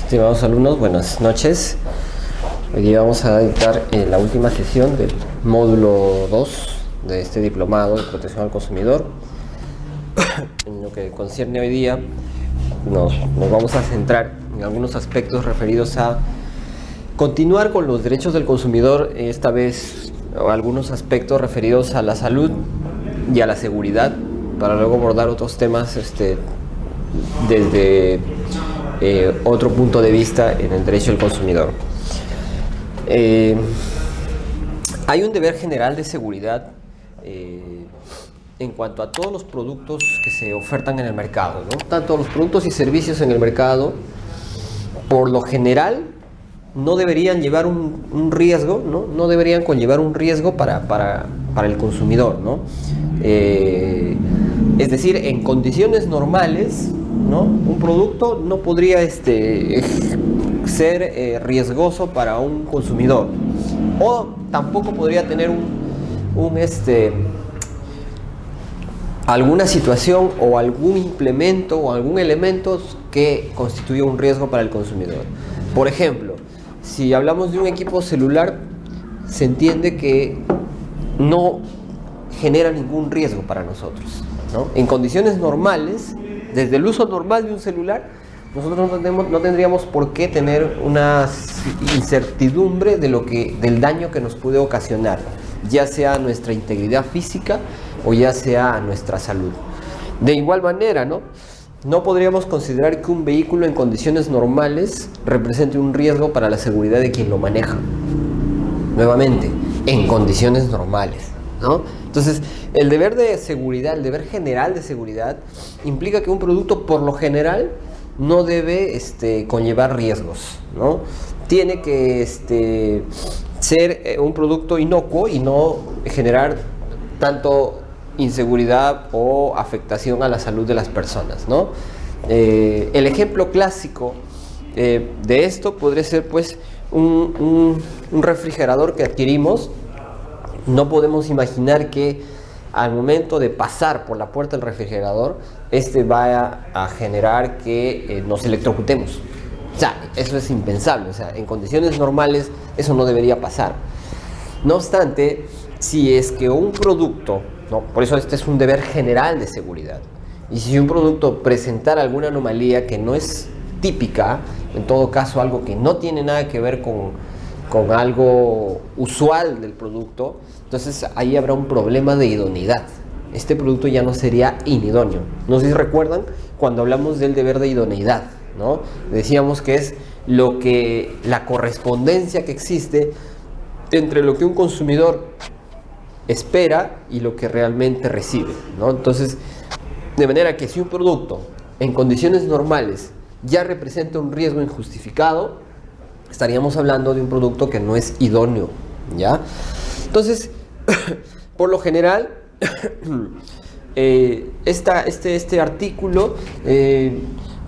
Estimados alumnos, buenas noches. Hoy día vamos a dictar la última sesión del módulo 2 de este diplomado de protección al consumidor. En lo que concierne hoy día, nos vamos a centrar en algunos aspectos referidos a continuar con los derechos del consumidor, esta vez algunos aspectos referidos a la salud y a la seguridad, para luego abordar otros temas desde otro punto de vista en el derecho del consumidor. Hay un deber general de seguridad en cuanto a todos los productos que se ofertan en el mercado, ¿no? Tanto los productos y servicios en el mercado, por lo general, no deberían llevar un riesgo, ¿no? No deberían conllevar un riesgo para el consumidor, ¿no? Es decir, en condiciones normales, ¿no? Un producto no podría ser riesgoso para un consumidor, o tampoco podría tener alguna situación o algún implemento o algún elemento que constituya un riesgo para el consumidor. Por ejemplo, si hablamos de un equipo celular, se entiende que no genera ningún riesgo para nosotros, ¿no? En condiciones normales, desde el uso normal de un celular, nosotros no tendríamos por qué tener una incertidumbre del daño que nos puede ocasionar, ya sea a nuestra integridad física o ya sea a nuestra salud. De igual manera, no podríamos considerar que un vehículo en condiciones normales represente un riesgo para la seguridad de quien lo maneja. Nuevamente, en condiciones normales, ¿no? Entonces, el deber de seguridad, el deber general de seguridad, implica que un producto, por lo general, no debe conllevar riesgos, ¿no? Tiene que ser un producto inocuo y no generar tanto inseguridad o afectación a la salud de las personas, ¿no? El ejemplo clásico de esto podría ser, pues, un refrigerador que adquirimos. No podemos imaginar que al momento de pasar por la puerta del refrigerador, vaya a generar que nos electrocutemos. O sea, eso es impensable. O sea, en condiciones normales eso no debería pasar. No obstante, si es que un producto, ¿no? Por eso este es un deber general de seguridad, y si un producto presentara alguna anomalía que no es típica, en todo caso algo que no tiene nada que ver con algo usual del producto, entonces ahí habrá un problema de idoneidad. Este producto ya no sería inidóneo. No sé si recuerdan cuando hablamos del deber de idoneidad, ¿no? Decíamos que es la correspondencia que existe entre lo que un consumidor espera y lo que realmente recibe, ¿no? Entonces, de manera que si un producto en condiciones normales ya representa un riesgo injustificado, estaríamos hablando de un producto que no es idóneo, ¿ya? Entonces, por lo general, este artículo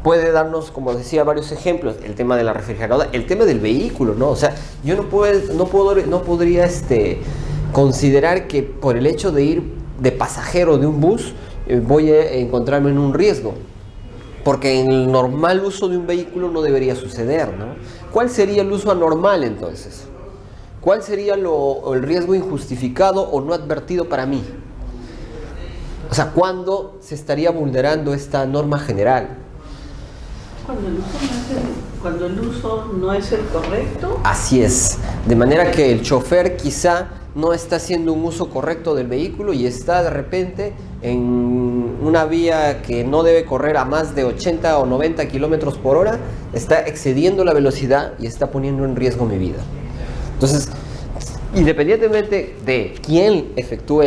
puede darnos, como decía, varios ejemplos. El tema de la refrigeradora, el tema del vehículo, ¿no? O sea, yo no podría considerar que por el hecho de ir de pasajero de un bus voy a encontrarme en un riesgo, porque en el normal uso de un vehículo no debería suceder, ¿no? ¿Cuál sería el uso anormal entonces? ¿Cuál sería el riesgo injustificado o no advertido para mí? O sea, ¿cuándo se estaría vulnerando esta norma general? Cuando el uso no es el correcto. Así es. De manera que el chofer quizá no está haciendo un uso correcto del vehículo y está de repente en una vía que no debe correr a más de 80 o 90 kilómetros por hora, está excediendo la velocidad y está poniendo en riesgo mi vida. Entonces, independientemente de quién efectúe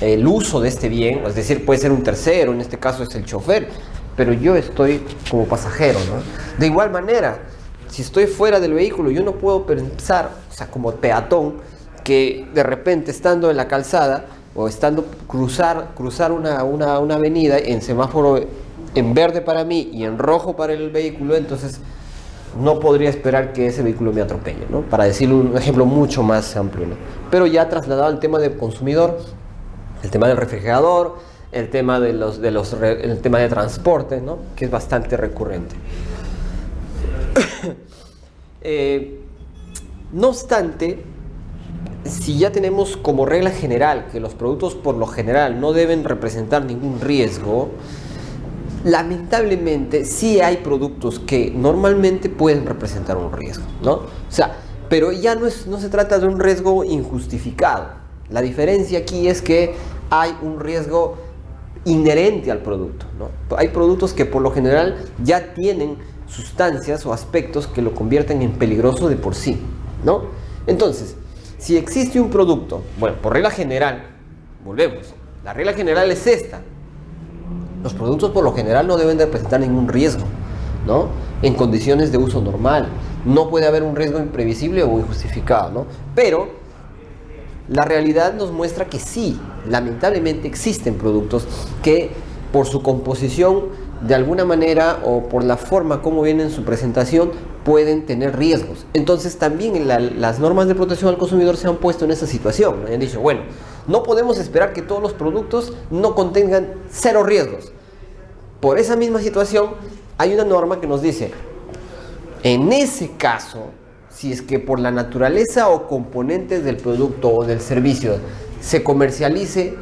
el uso de este bien, es decir, puede ser un tercero, en este caso es el chofer, pero yo estoy como pasajero, ¿no? De igual manera, si estoy fuera del vehículo, yo no puedo pensar, o sea, como peatón, que de repente estando en la calzada o estando cruzar una avenida en semáforo en verde para mí y en rojo para el vehículo, entonces no podría esperar que ese vehículo me atropelle, ¿no? Para decirle un ejemplo mucho más amplio, ¿no? Pero ya trasladado al tema del consumidor, el tema del refrigerador, el tema el tema de transporte, ¿no? Que es bastante recurrente. No obstante, si ya tenemos como regla general que los productos por lo general no deben representar ningún riesgo, lamentablemente sí hay productos que normalmente pueden representar un riesgo, ¿no? O sea, pero ya no se trata de un riesgo injustificado. La diferencia aquí es que hay un riesgo inherente al producto, ¿no? Hay productos que por lo general ya tienen sustancias o aspectos que lo convierten en peligroso de por sí, ¿no? Entonces, si existe un producto, bueno, por regla general, volvemos, la regla general es esta: los productos por lo general no deben de presentar ningún riesgo, ¿no? En condiciones de uso normal. No puede haber un riesgo imprevisible o injustificado, ¿no? Pero la realidad nos muestra que sí, lamentablemente existen productos que por su composición, de alguna manera, o por la forma como viene en su presentación, pueden tener riesgos. Entonces también las normas de protección al consumidor se han puesto en esa situación, ¿no? Han dicho, bueno, no podemos esperar que todos los productos no contengan cero riesgos. Por esa misma situación hay una norma que nos dice, en ese caso, si es que por la naturaleza o componentes del producto o del servicio se comercialice,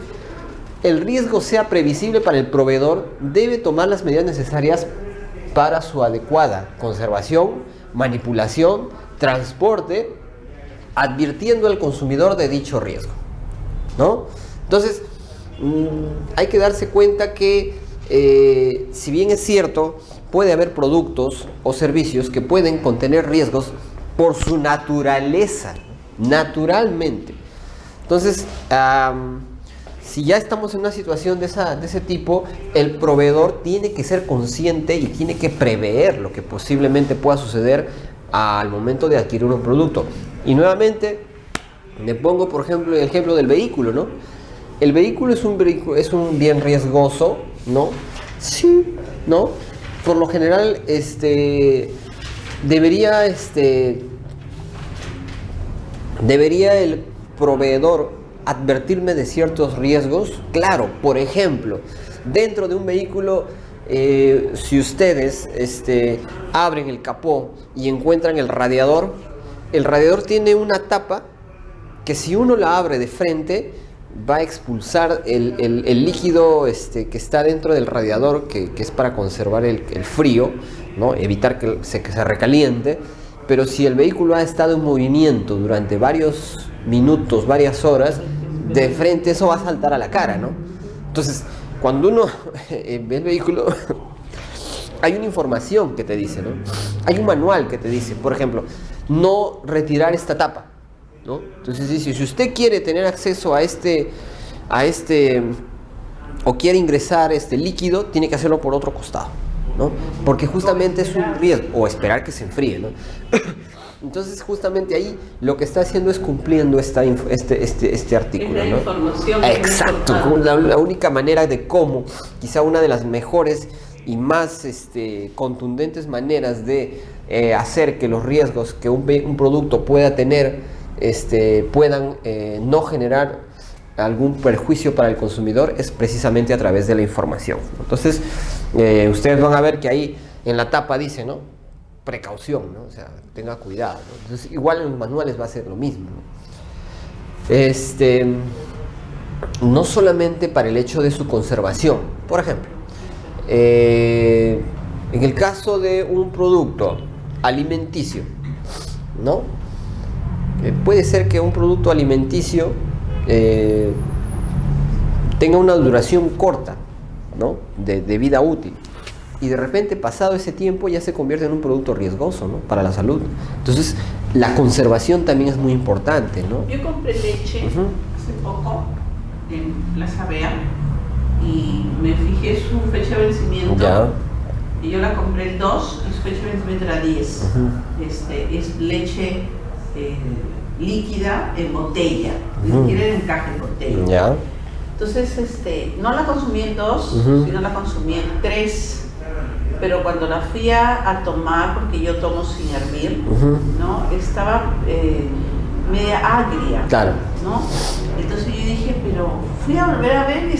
el riesgo sea previsible para el proveedor, debe tomar las medidas necesarias para su adecuada conservación, manipulación, transporte, advirtiendo al consumidor de dicho riesgo, ¿no? Entonces, hay que darse cuenta que, si bien es cierto, puede haber productos o servicios que pueden contener riesgos por su naturaleza, naturalmente. Entonces, si ya estamos en una situación de ese tipo, el proveedor tiene que ser consciente y tiene que prever lo que posiblemente pueda suceder al momento de adquirir un producto. Y nuevamente, me pongo por ejemplo el ejemplo del vehículo, ¿no? El vehículo es un bien riesgoso, ¿no? Sí, ¿no? Por lo general, debería el proveedor advertirme de ciertos riesgos. Claro, por ejemplo, dentro de un vehículo, si ustedes abren el capó y encuentran el radiador tiene una tapa que si uno la abre de frente va a expulsar el líquido que está dentro del radiador, que es para conservar el frío, ¿no? Evitar que se recaliente. Pero si el vehículo ha estado en movimiento durante varios minutos, varias horas, de frente eso va a saltar a la cara, ¿no? Entonces, cuando uno ve el vehículo, hay una información que te dice, ¿no? Hay un manual que te dice, por ejemplo, no retirar esta tapa, ¿no? Entonces dice, si usted quiere tener acceso a o quiere ingresar este líquido, tiene que hacerlo por otro costado, ¿no? Porque justamente es un riesgo, o esperar que se enfríe, ¿no? Entonces justamente ahí lo que está haciendo es cumpliendo este artículo, es la ¿no? información. Exacto, la única manera de cómo, quizá una de las mejores y más contundentes maneras de hacer que los riesgos que un producto pueda tener puedan no generar algún perjuicio para el consumidor es precisamente a través de la información. Entonces, ustedes van a ver que ahí en la tapa dice, ¿no? Precaución, ¿no? O sea, tenga cuidado, ¿no? Entonces, igual en los manuales va a ser lo mismo, ¿no? No solamente para el hecho de su conservación. Por ejemplo, en el caso de un producto alimenticio, ¿no? Puede ser que un producto alimenticio tenga una duración corta, ¿no? de vida útil, y de repente pasado ese tiempo ya se convierte en un producto riesgoso, ¿no? Para la salud. Entonces la conservación también es muy importante, ¿no? Yo compré leche hace poco en Plaza Vea y me fijé su fecha de vencimiento. Ya. Y yo la compré el 2 y su fecha de vencimiento era 10. Es leche líquida en botella, ni siquiera en encaje en botella. Ya. Entonces, no la consumí en 2, sino la consumí en 3. Pero cuando la fui a tomar, porque yo tomo sin hervir, ¿no? Estaba media agria, Claro. ¿no? Entonces yo dije, pero fui a volver a ver y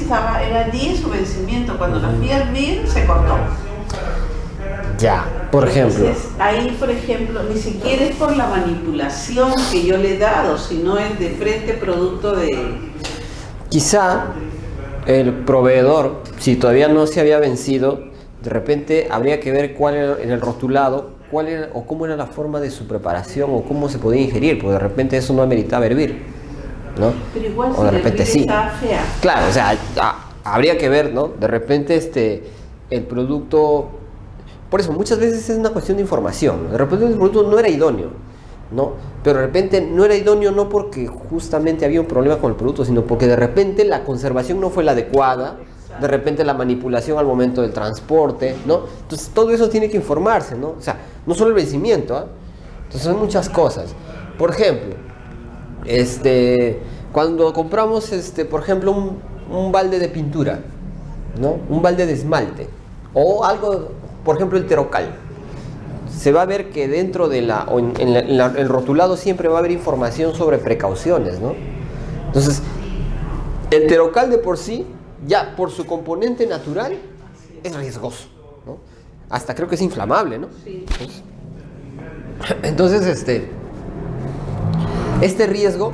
era 10 su vencimiento. Cuando la fui a hervir, se cortó. Ya, por ejemplo. Entonces, ahí, por ejemplo, ni siquiera es por la manipulación que yo le he dado, sino es de frente producto de... Quizá el proveedor, si todavía no se había vencido, de repente habría que ver cuál era en el rotulado, cuál era o cómo era la forma de su preparación o cómo se podía ingerir, porque de repente eso no ameritaba hervir, ¿no? Pero igual o de si repente hervir sí. está fea. Claro, o sea, habría que ver, ¿no? De repente el producto, por eso muchas veces es una cuestión de información, ¿no? De repente el producto no era idóneo, ¿no? Pero de repente no era idóneo no porque justamente había un problema con el producto, sino porque de repente la conservación no fue la adecuada, de repente la manipulación al momento del transporte, ¿no? Entonces todo eso tiene que informarse, ¿no? O sea, no solo el vencimiento, ¿eh? Entonces son muchas cosas. Por ejemplo, cuando compramos, por ejemplo, un balde de pintura, ¿no? Un balde de esmalte, o algo, por ejemplo, el Terocal, se va a ver que dentro de el rotulado siempre va a haber información sobre precauciones, ¿no? Entonces, el Terocal de por sí, ya por su componente natural, es riesgoso, ¿no? Hasta creo que es inflamable, ¿no? Sí. Entonces, este riesgo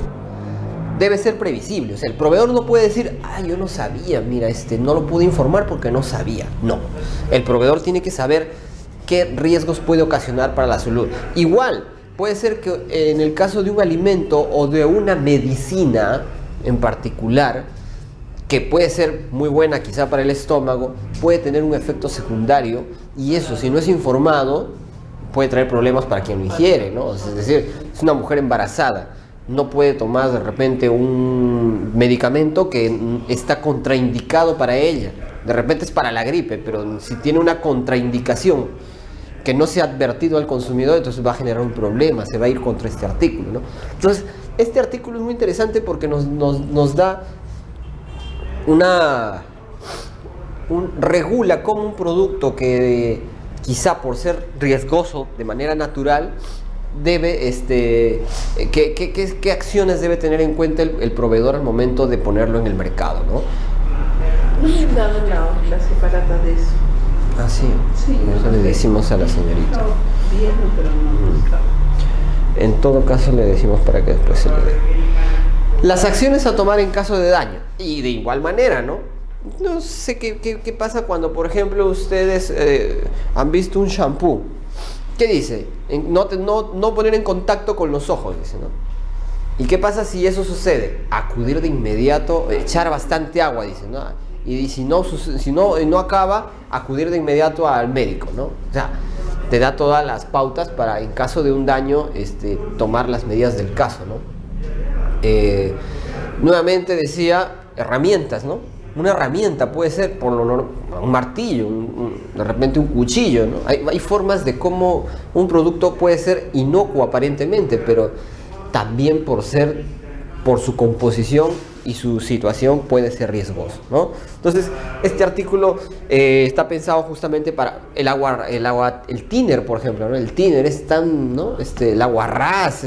debe ser previsible. O sea, el proveedor no puede decir, yo no sabía, mira, no lo pude informar porque no sabía. No, el proveedor tiene que saber qué riesgos puede ocasionar para la salud. Igual, puede ser que en el caso de un alimento o de una medicina en particular, que puede ser muy buena quizá para el estómago, puede tener un efecto secundario, y eso, si no es informado, puede traer problemas para quien lo ingiere, ¿no? Es decir, es una mujer embarazada, no puede tomar de repente un medicamento que está contraindicado para ella. De repente es para la gripe, pero si tiene una contraindicación que no se ha advertido al consumidor, entonces va a generar un problema, se va a ir contra este artículo, ¿no? Entonces, este artículo es muy interesante porque nos da regula cómo un producto que quizá por ser riesgoso de manera natural debe, qué acciones debe tener en cuenta el proveedor al momento de ponerlo en el mercado, ¿no? No me han dado la separata de eso. Ah, sí. Sí, Eso le decimos a la señorita. No, bien, pero no. En todo caso le decimos para que después se le dé. Las acciones a tomar en caso de daño. Y de igual manera, ¿no? No sé qué pasa cuando, por ejemplo, ustedes han visto un shampoo. ¿Qué dice? No poner en contacto con los ojos, dice, ¿no? ¿Y qué pasa si eso sucede? Acudir de inmediato, echar bastante agua, dice, ¿no? Y si no acaba, acudir de inmediato al médico, ¿no? O sea, te da todas las pautas para, en caso de un daño, tomar las medidas del caso, ¿no? Nuevamente decía, herramientas, ¿no? Una herramienta puede ser un martillo, de repente un cuchillo, ¿no? Hay formas de cómo un producto puede ser inocuo aparentemente, pero también por su composición y su situación puede ser riesgoso, ¿no? Entonces, este artículo está pensado justamente para el thinner, por ejemplo, ¿no? El thinner es tan, ¿no? El agua ras,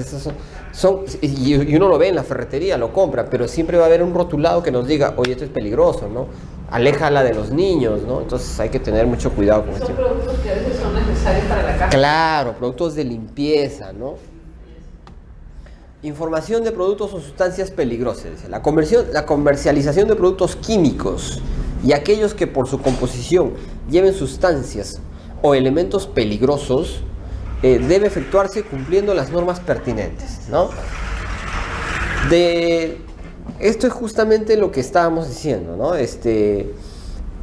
y uno lo ve en la ferretería, lo compra, pero siempre va a haber un rotulado que nos diga, oye, esto es peligroso, ¿no? Aléjala de los niños, ¿no? Entonces hay que tener mucho cuidado con esto. Son productos que a veces son necesarios para la casa. Claro, productos de limpieza, ¿no? Información de productos o sustancias peligrosas. Dice, la comercialización de productos químicos y aquellos que por su composición lleven sustancias o elementos peligrosos debe efectuarse cumpliendo las normas pertinentes, ¿no? Esto es justamente lo que estábamos diciendo, ¿no?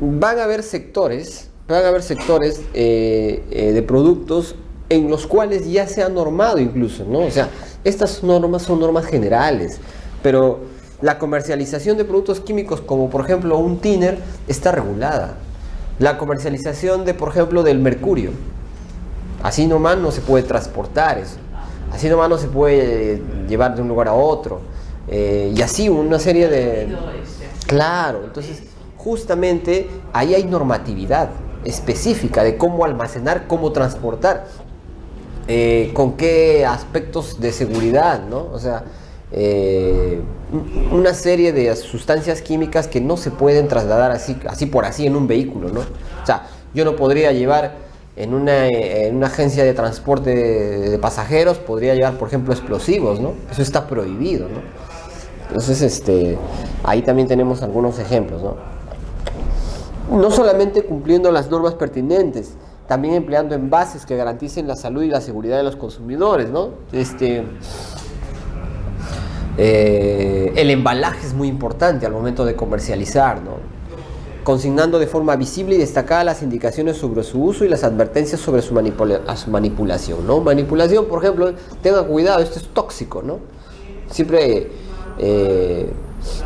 Van a haber sectores de productos en los cuales ya se ha normado incluso, ¿no? O sea, estas normas son normas generales, pero la comercialización de productos químicos, como por ejemplo un thinner, está regulada. La comercialización por ejemplo, del mercurio, así nomás no se puede transportar eso, así nomás no se puede llevar de un lugar a otro, y así una serie de... Claro, entonces justamente ahí hay normatividad específica de cómo almacenar, cómo transportar, con qué aspectos de seguridad, ¿no? O sea, una serie de sustancias químicas que no se pueden trasladar así por así en un vehículo, ¿no? O sea, yo no podría llevar en una agencia de transporte de pasajeros podría llevar, por ejemplo, explosivos, ¿no? Eso está prohibido, ¿no? Entonces, ahí también tenemos algunos ejemplos, ¿no? No solamente cumpliendo las normas pertinentes, también empleando envases que garanticen la salud y la seguridad de los consumidores, ¿no? El embalaje es muy importante al momento de comercializar, ¿no? Consignando de forma visible y destacada las indicaciones sobre su uso y las advertencias sobre su manipulación, ¿no? Manipulación, por ejemplo, tenga cuidado, esto es tóxico, ¿no? Siempre,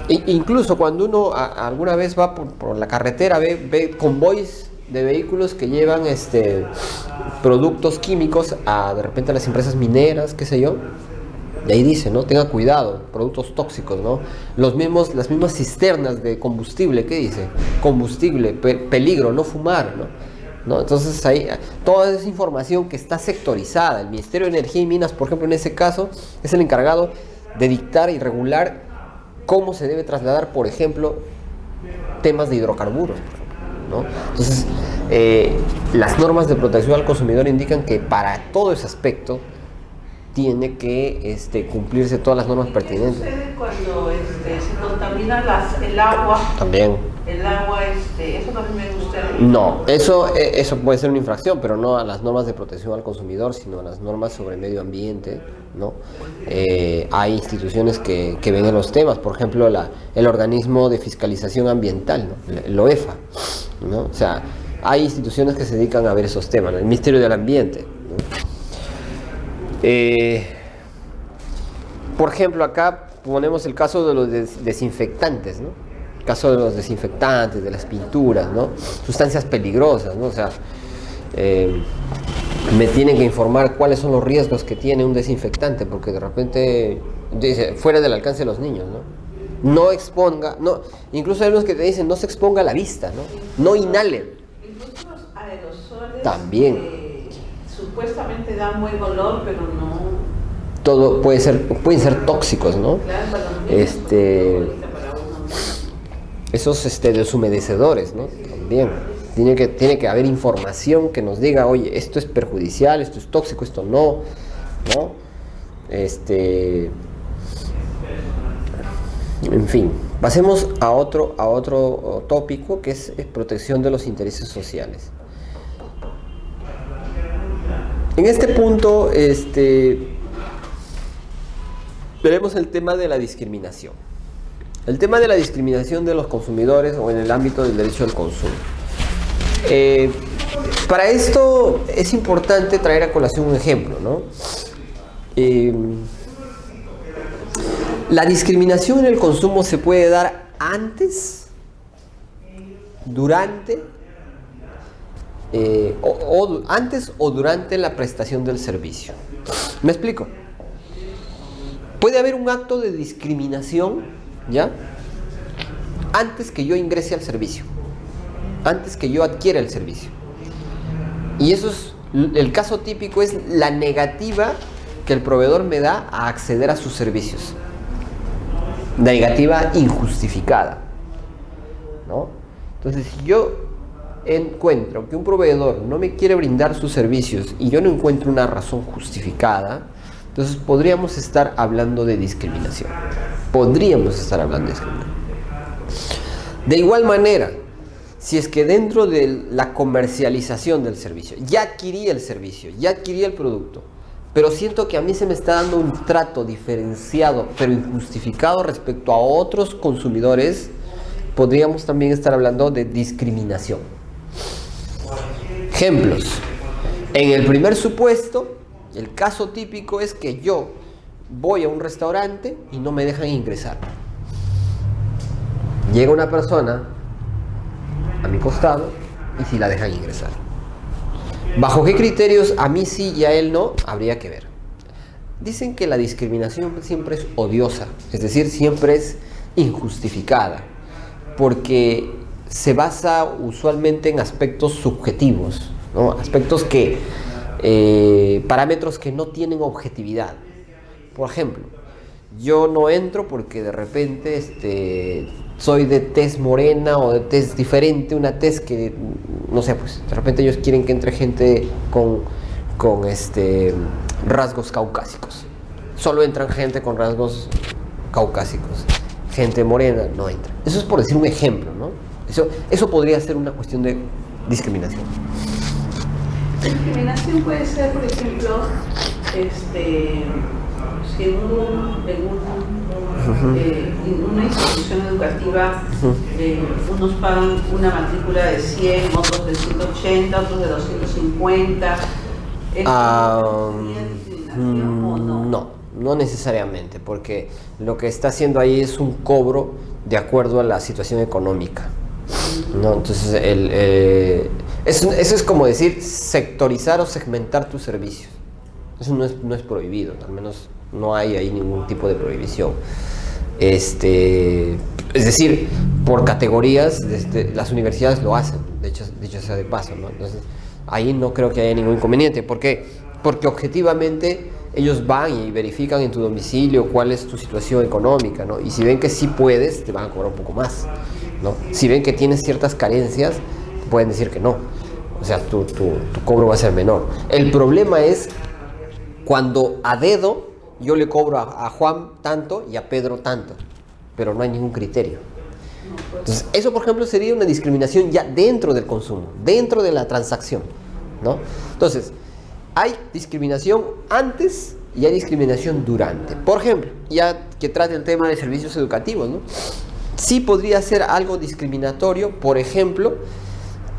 incluso cuando uno alguna vez va por la carretera, ve convoys de vehículos que llevan productos químicos de repente a las empresas mineras, qué sé yo. Y ahí dice, ¿no? Tenga cuidado, productos tóxicos, ¿no? Las mismas cisternas de combustible, ¿qué dice? Combustible, peligro, no fumar, ¿no? Entonces ahí, toda esa información que está sectorizada, el Ministerio de Energía y Minas, por ejemplo, en ese caso, es el encargado de dictar y regular cómo se debe trasladar, por ejemplo, temas de hidrocarburos, ¿no? Entonces, las normas de protección al consumidor indican que para todo ese aspecto tiene que cumplirse todas las normas pertinentes. ¿Qué sucede cuando se contamina el agua? También. El agua, ¿eso también me gusta? No, eso puede ser una infracción, pero no a las normas de protección al consumidor, sino a las normas sobre medio ambiente, ¿no? Hay instituciones que ven en los temas, por ejemplo, el organismo de fiscalización ambiental, ¿no? El OEFA, ¿no? O sea, hay instituciones que se dedican a ver esos temas, ¿no? El Ministerio del Ambiente, ¿no? Por ejemplo, acá ponemos el caso de los desinfectantes, ¿no? El caso de los desinfectantes, de las pinturas, ¿no? Sustancias peligrosas, ¿no? O sea, me tienen que informar cuáles son los riesgos que tiene un desinfectante, porque de repente dice, fuera del alcance de los niños, ¿no? No exponga, no, incluso hay unos que te dicen, no se exponga a la vista, ¿no? No inhale. Incluso los aerosoles también. Supuestamente dan buen olor, pero no. Todo pueden ser tóxicos, ¿no? Claro, esos deshumedecedores, ¿no? También tiene que haber información que nos diga, oye, esto es perjudicial, esto es tóxico, esto no, ¿no? En fin, pasemos a otro tópico, que es protección de los intereses sociales. En este punto, veremos el tema de la discriminación. El tema de la discriminación de los consumidores o en el ámbito del derecho al consumo. Para esto es importante traer a colación un ejemplo, ¿no? La discriminación en el consumo se puede dar antes, durante, antes o durante la prestación del servicio. ¿Me explico? Puede haber un acto de discriminación, ¿ya? Antes que yo ingrese al servicio, antes que yo adquiera el servicio. Y eso es, el caso típico es la negativa que el proveedor me da a acceder a sus servicios. Negativa injustificada, ¿no? Entonces, si yo encuentro que un proveedor no me quiere brindar sus servicios y yo no encuentro una razón justificada, entonces podríamos estar hablando de discriminación. De igual manera, si es que dentro de la comercialización del servicio, ya adquirí el servicio, ya adquirí el producto, pero siento que a mí se me está dando un trato diferenciado, pero injustificado respecto a otros consumidores, podríamos también estar hablando de discriminación. Ejemplos. En el primer supuesto, el caso típico es que yo voy a un restaurante y no me dejan ingresar. Llega una persona a mi costado y sí la dejan ingresar. ¿Bajo qué criterios a mí sí y a él no? Habría que ver. Dicen que la discriminación siempre es odiosa, es decir, siempre es injustificada, porque se basa usualmente en aspectos subjetivos, ¿no? Aspectos parámetros que no tienen objetividad. Por ejemplo, yo no entro porque de repente soy de tez morena o de tez diferente, una tez que no sé, pues de repente ellos quieren que entre gente con rasgos caucásicos. Solo entran gente con rasgos caucásicos. Gente morena no entra. Eso es por decir un ejemplo, ¿no? Eso podría ser una cuestión de discriminación. Discriminación puede ser, por ejemplo, si en una institución educativa unos pagan una matrícula de 100, otros de 180, otros de 250. No necesariamente, porque lo que está haciendo ahí es un cobro de acuerdo a la situación económica, ¿no? Entonces, eso es como decir sectorizar o segmentar tus servicios. Eso no es prohibido, al menos no hay ahí ningún tipo de prohibición. Es decir, por categorías, las universidades lo hacen, dicho sea de paso, ¿no? Entonces, ahí no creo que haya ningún inconveniente. ¿Por qué? Porque objetivamente ellos van y verifican en tu domicilio cuál es tu situación económica, ¿no? Y si ven que sí puedes, te van a cobrar un poco más, ¿no? Si ven que tienes ciertas carencias, pueden decir que no. O sea, tu cobro va a ser menor. El problema es cuando a dedo yo le cobro a Juan tanto y a Pedro tanto, pero no hay ningún criterio. Entonces, eso, por ejemplo, sería una discriminación ya dentro del consumo, dentro de la transacción, ¿no? Entonces, hay discriminación antes y hay discriminación durante. Por ejemplo, ya que trata el tema de servicios educativos, ¿no? Sí podría ser algo discriminatorio, por ejemplo,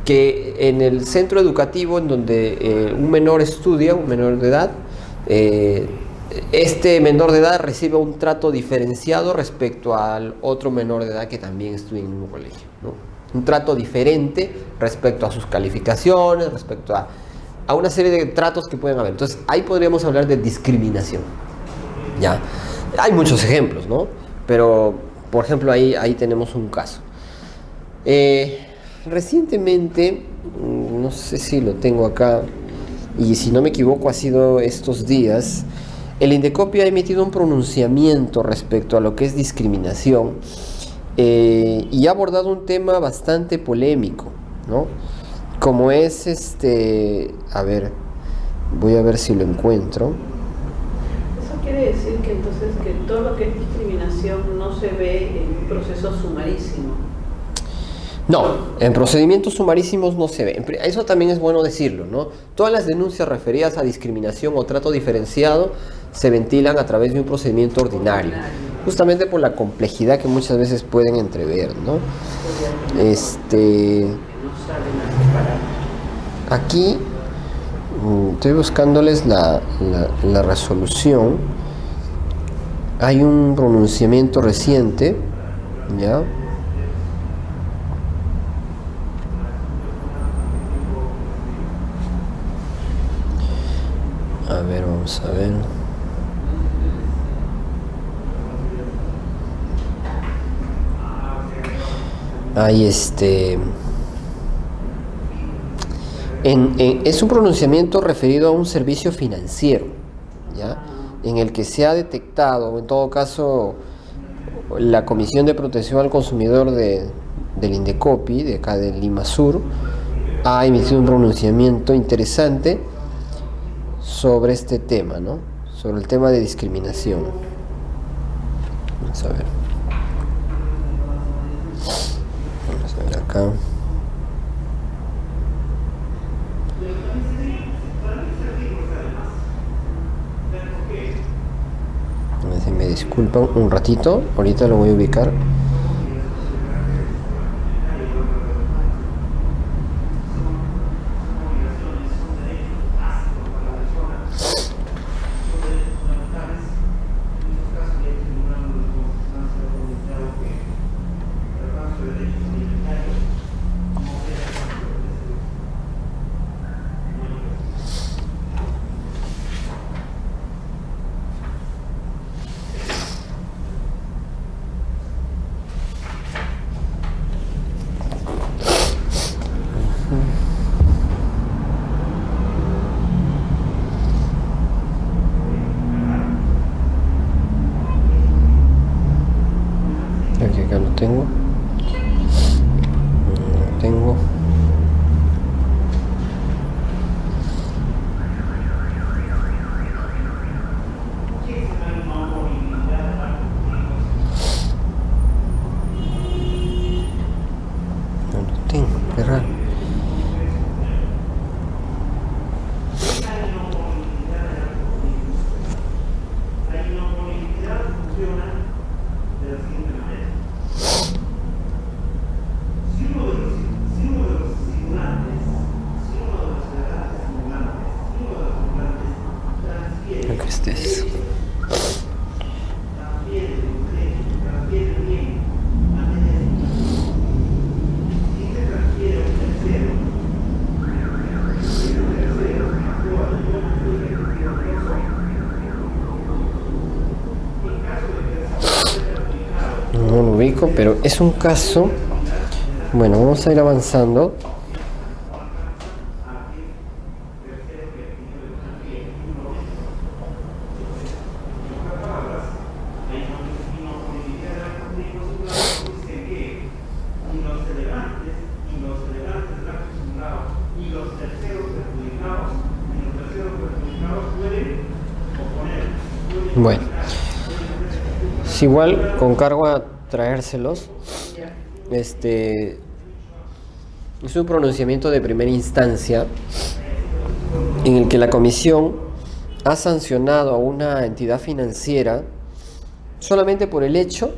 que en el centro educativo en donde un menor estudia, un menor de edad, este menor de edad recibe un trato diferenciado respecto al otro menor de edad que también estudia en el mismo colegio, ¿no? Un trato diferente respecto a sus calificaciones, respecto a una serie de tratos que pueden haber. Entonces, ahí podríamos hablar de discriminación. Ya. Hay muchos ejemplos, ¿no? Pero, por ejemplo, ahí tenemos un caso. Recientemente, no sé si lo tengo acá, y si no me equivoco ha sido estos días, el Indecopi ha emitido un pronunciamiento respecto a lo que es discriminación y ha abordado un tema bastante polémico, ¿no? Como es a ver, voy a ver si lo encuentro. Eso quiere decir que entonces que todo lo que es discriminación no se ve en un proceso sumarísimo. No, en procedimientos sumarísimos no se ve. Eso también es bueno decirlo, ¿no? Todas las denuncias referidas a discriminación o trato diferenciado se ventilan a través de un procedimiento ordinario, justamente por la complejidad que muchas veces pueden entrever, ¿no? Aquí estoy buscándoles la resolución. Hay un pronunciamiento reciente, ¿ya? A ver, vamos a ver. Hay es un pronunciamiento referido a un servicio financiero, ¿ya? En el que se ha detectado, o en todo caso, la Comisión de Protección al Consumidor del Indecopi, de acá de Lima Sur, ha emitido un pronunciamiento interesante sobre este tema, ¿no? Sobre el tema de discriminación. Vamos a ver. Vamos a ver acá. A ver si me disculpan un ratito, ahorita lo voy a ubicar. límites. No lo ubico, pero es un caso. Bueno, vamos a ir avanzando. Bueno, es igual con cargo a traérselos. Es un pronunciamiento de primera instancia en el que la comisión ha sancionado a una entidad financiera solamente por el hecho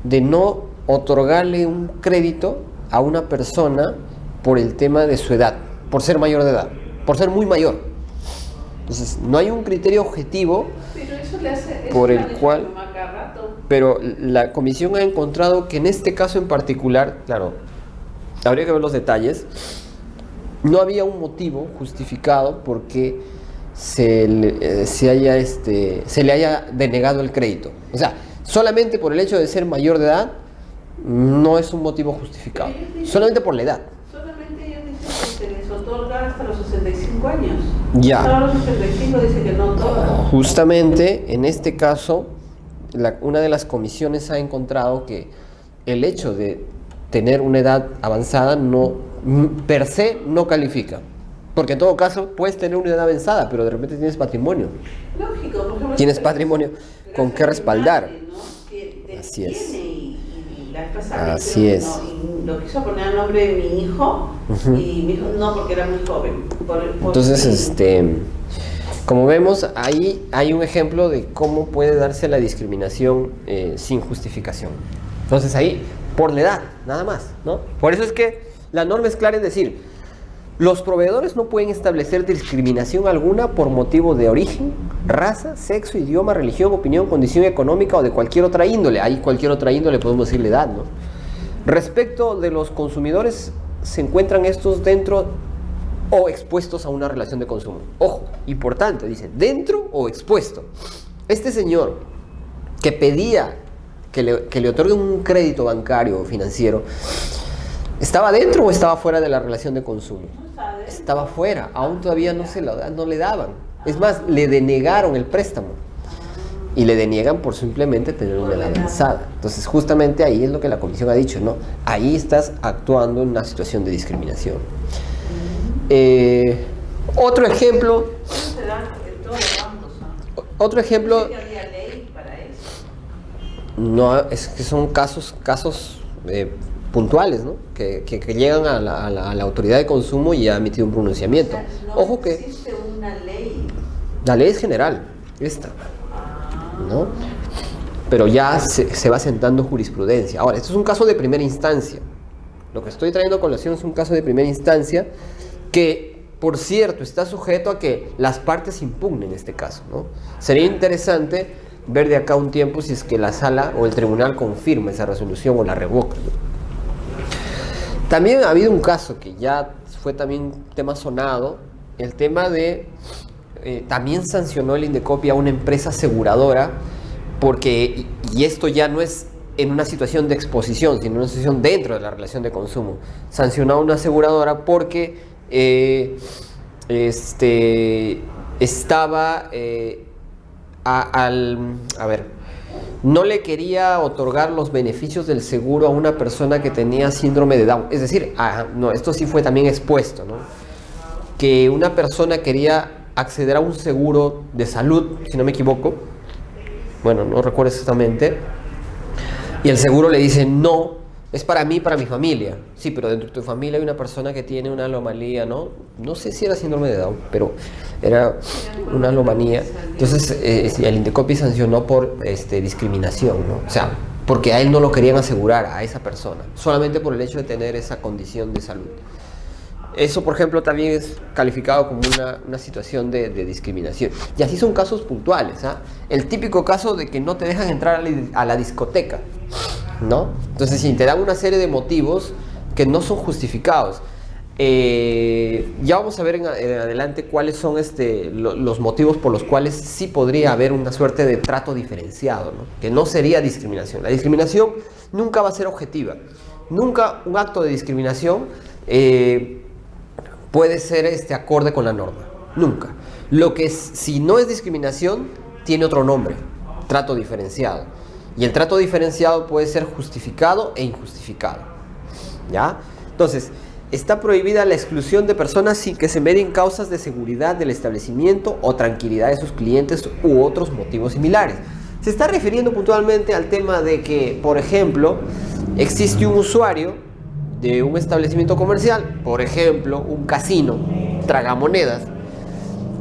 de no otorgarle un crédito a una persona por el tema de su edad, por ser mayor de edad, por ser muy mayor. Entonces, no hay un criterio objetivo por el cual... Pero la comisión ha encontrado que en este caso en particular, claro, habría que ver los detalles, no había un motivo justificado porque se le haya denegado el crédito. O sea, solamente por el hecho de ser mayor de edad no es un motivo justificado, solamente por la edad. Solamente ellos dicen que se les otorga hasta los 65 años. Ya. Hasta los 65 dice que no otorga. Justamente en este caso, una de las comisiones ha encontrado que el hecho de tener una edad avanzada no, per se, no califica. Porque en todo caso puedes tener una edad avanzada, pero de repente tienes patrimonio. Lógico, por ejemplo, tienes patrimonio con qué respaldar. ¿No? Así es. Y la pasada, así es. No, y lo quiso poner el nombre de mi hijo, y mi hijo no, porque era muy joven. Entonces, como vemos, ahí hay un ejemplo de cómo puede darse la discriminación sin justificación. Entonces ahí, por la edad, nada más, ¿no? Por eso es que la norma es clara en decir, los proveedores no pueden establecer discriminación alguna por motivo de origen, raza, sexo, idioma, religión, opinión, condición económica o de cualquier otra índole. Ahí cualquier otra índole podemos decirle edad, ¿no? Respecto de los consumidores, se encuentran estos dentro o expuestos a una relación de consumo. Ojo, importante, dice, dentro o expuesto. Este señor que pedía que le otorguen un crédito bancario o financiero, ¿estaba dentro o estaba fuera de la relación de consumo? Estaba fuera, aún todavía no le daban. Es más, le denegaron el préstamo. Y le deniegan por simplemente tener una edad avanzada. Entonces, justamente ahí es lo que la comisión ha dicho, ¿no? Ahí estás actuando en una situación de discriminación. Otro ejemplo. Otro ejemplo. No, es que son casos puntuales, ¿no? Que llegan a la autoridad de consumo y ha emitido un pronunciamiento. Ojo que existe una ley. La ley es general, esta, ¿no? Pero ya se va sentando jurisprudencia. Ahora, esto es un caso de primera instancia. Lo que estoy trayendo a colación es un caso de primera instancia que, por cierto, está sujeto a que las partes impugnen este caso, ¿no? Sería interesante ver de acá un tiempo si es que la sala o el tribunal confirma esa resolución o la revoca, ¿no? También ha habido un caso que ya fue también tema sonado, el tema de también sancionó el Indecopi a una empresa aseguradora porque, y esto ya no es en una situación de exposición, sino en una situación dentro de la relación de consumo, sancionó a una aseguradora porque estaba no le quería otorgar los beneficios del seguro a una persona que tenía síndrome de Down. Es decir, no, esto sí fue también expuesto, ¿no? Que una persona quería acceder a un seguro de salud, si no me equivoco, bueno, no recuerdo exactamente, y el seguro le dice, no, es para mí, para mi familia. Sí, pero dentro de tu familia hay una persona que tiene una anomalía, ¿no? No sé si era síndrome de Down, pero era una anomalía. Entonces, el Indecopi sancionó por discriminación, ¿no? O sea, porque a él no lo querían asegurar, a esa persona, solamente por el hecho de tener esa condición de salud. Eso, por ejemplo, también es calificado como una situación de discriminación. Y así son casos puntuales, ¿ah? El típico caso de que no te dejan entrar a la discoteca, ¿no? Entonces, si te dan una serie de motivos que no son justificados. Ya vamos a ver en adelante cuáles son los motivos por los cuales sí podría haber una suerte de trato diferenciado, ¿no? Que no sería discriminación. La discriminación nunca va a ser objetiva. Nunca un acto de discriminación puede ser acorde con la norma. Nunca. Lo que si no es discriminación, tiene otro nombre: trato diferenciado. Y el trato diferenciado puede ser justificado e injustificado, ¿ya? Entonces, está prohibida la exclusión de personas sin que se medien causas de seguridad del establecimiento o tranquilidad de sus clientes u otros motivos similares. Se está refiriendo puntualmente al tema de que, por ejemplo, existe un usuario de un establecimiento comercial, por ejemplo, un casino, tragamonedas,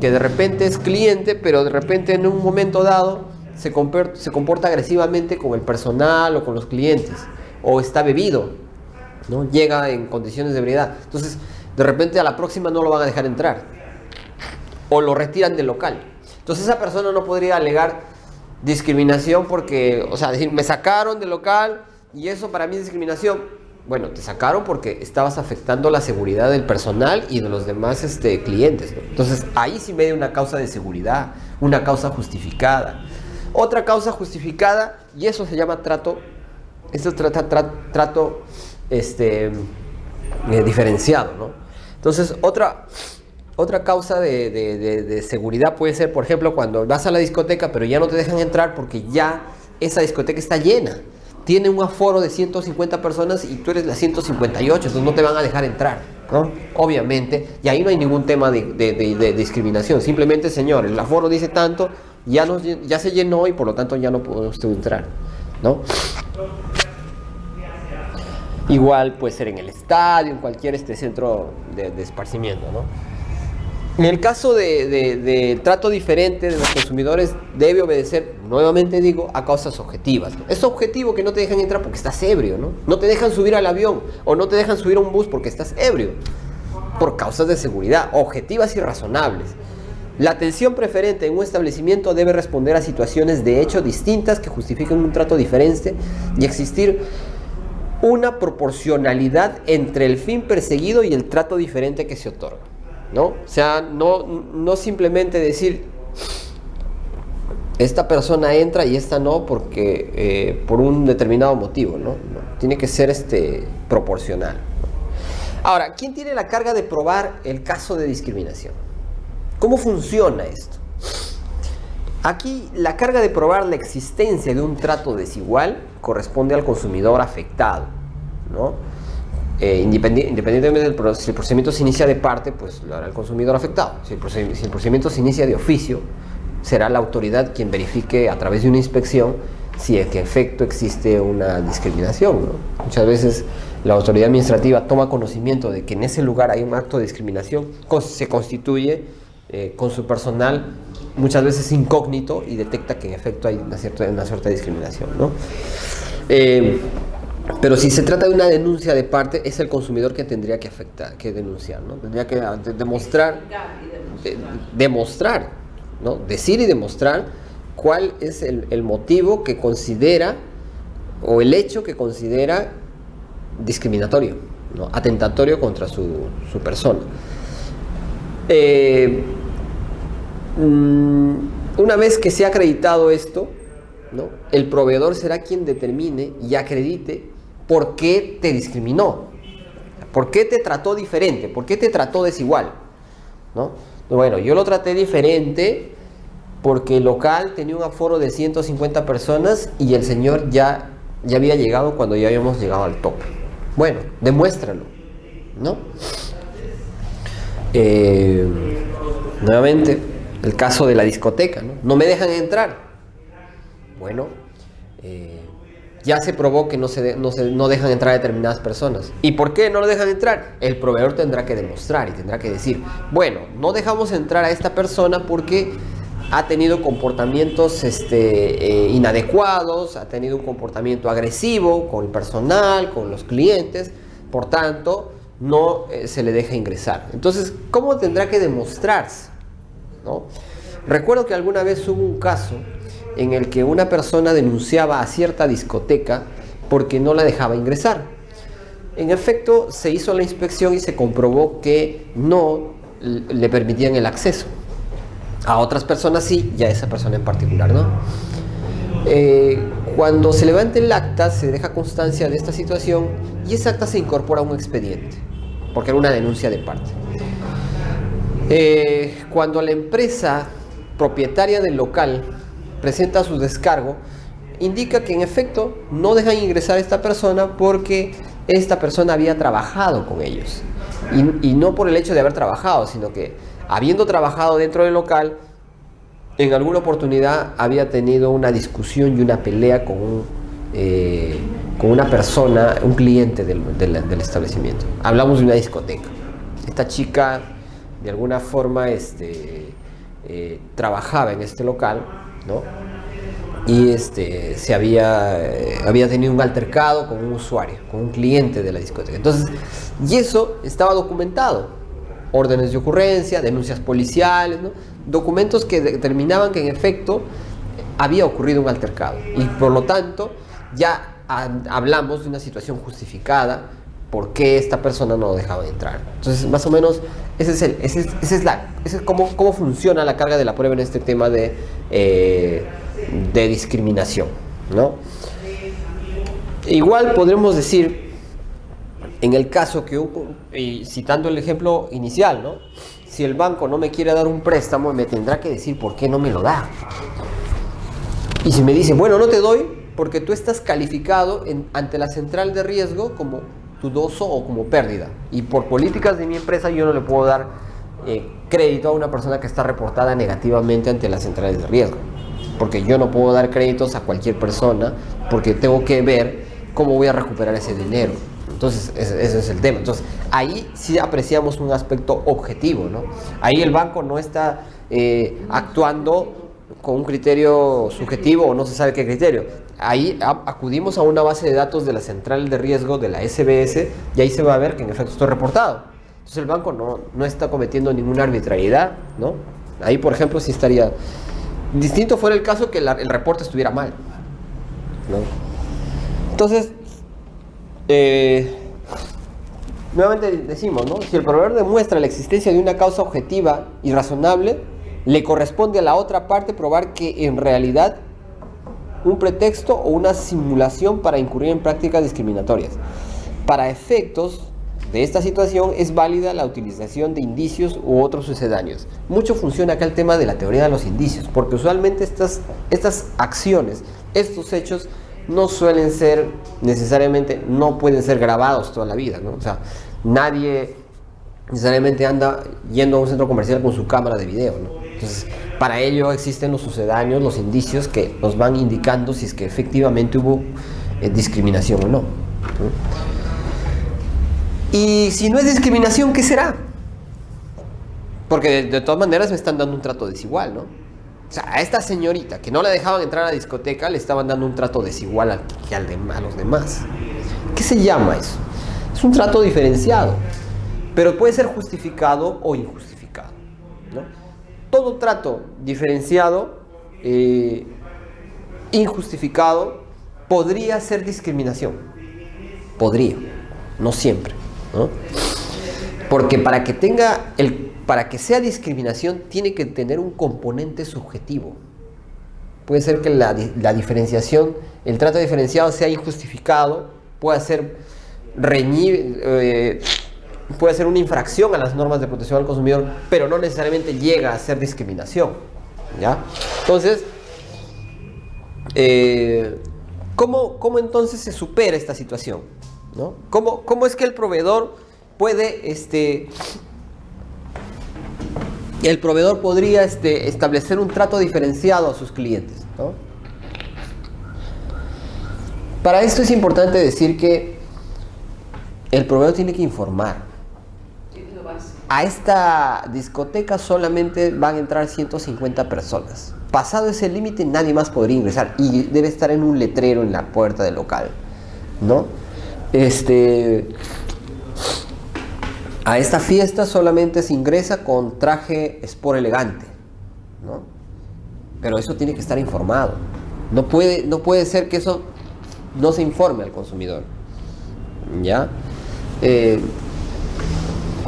que de repente es cliente, pero de repente en un momento dado se comporta agresivamente con el personal o con los clientes, o está bebido, ¿no? Llega en condiciones de ebriedad. Entonces, de repente a la próxima no lo van a dejar entrar, o lo retiran del local. Entonces esa persona no podría alegar discriminación porque, o sea, decir, me sacaron del local y eso para mí es discriminación. Bueno, te sacaron porque estabas afectando la seguridad del personal y de los demás clientes, ¿no? Entonces ahí sí medio una causa de seguridad, una causa justificada. Otra causa justificada, y eso se llama trato, trato diferenciado, ¿no? Entonces otra causa de seguridad puede ser, por ejemplo, cuando vas a la discoteca pero ya no te dejan entrar porque ya esa discoteca está llena. Tiene un aforo de 150 personas y tú eres la 158, entonces no te van a dejar entrar, ¿no? Obviamente, y ahí no hay ningún tema de discriminación. Simplemente, señor, el aforo dice tanto, ya se llenó y por lo tanto ya no puede usted entrar, ¿no? Igual puede ser en el estadio, en cualquier centro de esparcimiento, ¿no? En el caso de trato diferente de los consumidores, debe obedecer, nuevamente digo, a causas objetivas, ¿no? Es objetivo que no te dejan entrar porque estás ebrio, ¿no? No te dejan subir al avión o no te dejan subir a un bus porque estás ebrio, por causas de seguridad, objetivas y razonables. La atención preferente en un establecimiento debe responder a situaciones de hecho distintas que justifiquen un trato diferente y existir una proporcionalidad entre el fin perseguido y el trato diferente que se otorga, ¿no? O sea, no simplemente decir esta persona entra y esta no porque por un determinado motivo, ¿no? No, tiene que ser proporcional. Ahora, ¿quién tiene la carga de probar el caso de discriminación? ¿Cómo funciona esto? Aquí la carga de probar la existencia de un trato desigual corresponde al consumidor afectado, ¿no? Independientemente si el procedimiento se inicia de parte, pues lo hará el consumidor afectado. Si el procedimiento se inicia de oficio, será la autoridad quien verifique a través de una inspección si en efecto existe una discriminación, ¿no? Muchas veces la autoridad administrativa toma conocimiento de que en ese lugar hay un acto de discriminación, se constituye con su personal muchas veces incógnito y detecta que en efecto hay una cierta discriminación, ¿no? Pero si se trata de una denuncia de parte, es el consumidor que tendría que denunciar, ¿no? Tendría que demostrar, ¿no? Decir y demostrar cuál es el motivo que considera o el hecho que considera discriminatorio, ¿no? Atentatorio contra su persona. Una vez que se ha acreditado esto, ¿no? El proveedor será quien determine y acredite por qué te discriminó, por qué te trató diferente, por qué te trató desigual, ¿no? Bueno, yo lo traté diferente porque el local tenía un aforo de 150 personas y el señor ya había llegado cuando ya habíamos llegado al tope. Bueno, demuéstralo, ¿no? Nuevamente, el caso de la discoteca, ¿no? No me dejan entrar. Bueno, ya se probó que no dejan entrar a determinadas personas. ¿Y por qué no lo dejan entrar? El proveedor tendrá que demostrar y tendrá que decir, bueno, no dejamos entrar a esta persona porque ha tenido comportamientos inadecuados, ha tenido un comportamiento agresivo con el personal, con los clientes. Por tanto, no se le deja ingresar. Entonces, ¿cómo tendrá que demostrarse, ¿no? Recuerdo que alguna vez hubo un caso en el que una persona denunciaba a cierta discoteca porque no la dejaba ingresar. En efecto, se hizo la inspección y se comprobó que no le permitían el acceso. A otras personas sí, y a esa persona en particular no. Cuando se levanta el acta, se deja constancia de esta situación y ese acta se incorpora a un expediente, porque era una denuncia de parte. Cuando la empresa propietaria del local presenta su descargo, indica que en efecto no dejan ingresar a esta persona porque esta persona había trabajado con ellos. Y no por el hecho de haber trabajado, sino que habiendo trabajado dentro del local, en alguna oportunidad había tenido una discusión y una pelea con una persona, un cliente del establecimiento. Hablamos de una discoteca. Esta chica de alguna forma trabajaba en este local, ¿no? Y se había tenido un altercado con un usuario, con un cliente de la discoteca. Entonces, y eso estaba documentado. Órdenes de ocurrencia, denuncias policiales, ¿no? Documentos que determinaban que en efecto había ocurrido un altercado. Y por lo tanto, ya hablamos de una situación justificada por qué esta persona no dejaba entrar. Entonces, más o menos, ese es cómo funciona la carga de la prueba en este tema de discriminación, ¿no? Igual podremos decir, en el caso que citando el ejemplo inicial, ¿no? Si el banco no me quiere dar un préstamo, me tendrá que decir por qué no me lo da. Y si me dice, bueno, no te doy porque tú estás calificado ante la central de riesgo como dudoso o como pérdida. Y por políticas de mi empresa yo no le puedo dar crédito a una persona que está reportada negativamente ante las centrales de riesgo. Porque yo no puedo dar créditos a cualquier persona porque tengo que ver cómo voy a recuperar ese dinero. Entonces, ese es el tema. Entonces, ahí sí apreciamos un aspecto objetivo, ¿no? Ahí el banco no está actuando con un criterio subjetivo o no se sabe qué criterio. Ahí acudimos a una base de datos de la central de riesgo de la SBS y ahí se va a ver que en efecto estoy reportado. Entonces, el banco no está cometiendo ninguna arbitrariedad, ¿no? Ahí, por ejemplo, sí estaría... Distinto fuera el caso que el reporte estuviera mal, ¿no? Entonces, nuevamente decimos, ¿no? Si el proveedor demuestra la existencia de una causa objetiva y razonable, le corresponde a la otra parte probar que en realidad un pretexto o una simulación para incurrir en prácticas discriminatorias. Para efectos de esta situación es válida la utilización de indicios u otros sucedáneos. Mucho funciona acá el tema de la teoría de los indicios, porque usualmente estas acciones, estos hechos, no suelen ser necesariamente, no pueden ser grabados toda la vida, ¿no? O sea, nadie necesariamente anda yendo a un centro comercial con su cámara de video, ¿no? Entonces, para ello existen los sucedáneos, los indicios que nos van indicando si es que efectivamente hubo discriminación o no, ¿no? Y si no es discriminación, ¿qué será? Porque de todas maneras me están dando un trato desigual, ¿no? O sea, a esta señorita que no la dejaban entrar a la discoteca le estaban dando un trato desigual a los demás. ¿Qué se llama eso? Es un trato diferenciado, pero puede ser justificado o injustificado, ¿no? Todo trato diferenciado, injustificado, podría ser discriminación. Podría, no siempre, ¿no? Porque para que sea discriminación tiene que tener un componente subjetivo. Puede ser que la diferenciación, el trato diferenciado sea injustificado, puede ser puede ser una infracción a las normas de protección al consumidor, pero no necesariamente llega a ser discriminación, ¿ya? Entonces, ¿cómo entonces se supera esta situación, ¿no? ¿Cómo es que el proveedor puede, el proveedor podría establecer un trato diferenciado a sus clientes, ¿no? Para esto es importante decir que el proveedor tiene que informar. A esta discoteca solamente van a entrar 150 personas. Pasado ese límite nadie más podría ingresar y debe estar en un letrero en la puerta del local, ¿no? A esta fiesta solamente se ingresa con traje sport elegante, ¿no? Pero eso tiene que estar informado. No puede ser que eso no se informe al consumidor, ¿ya?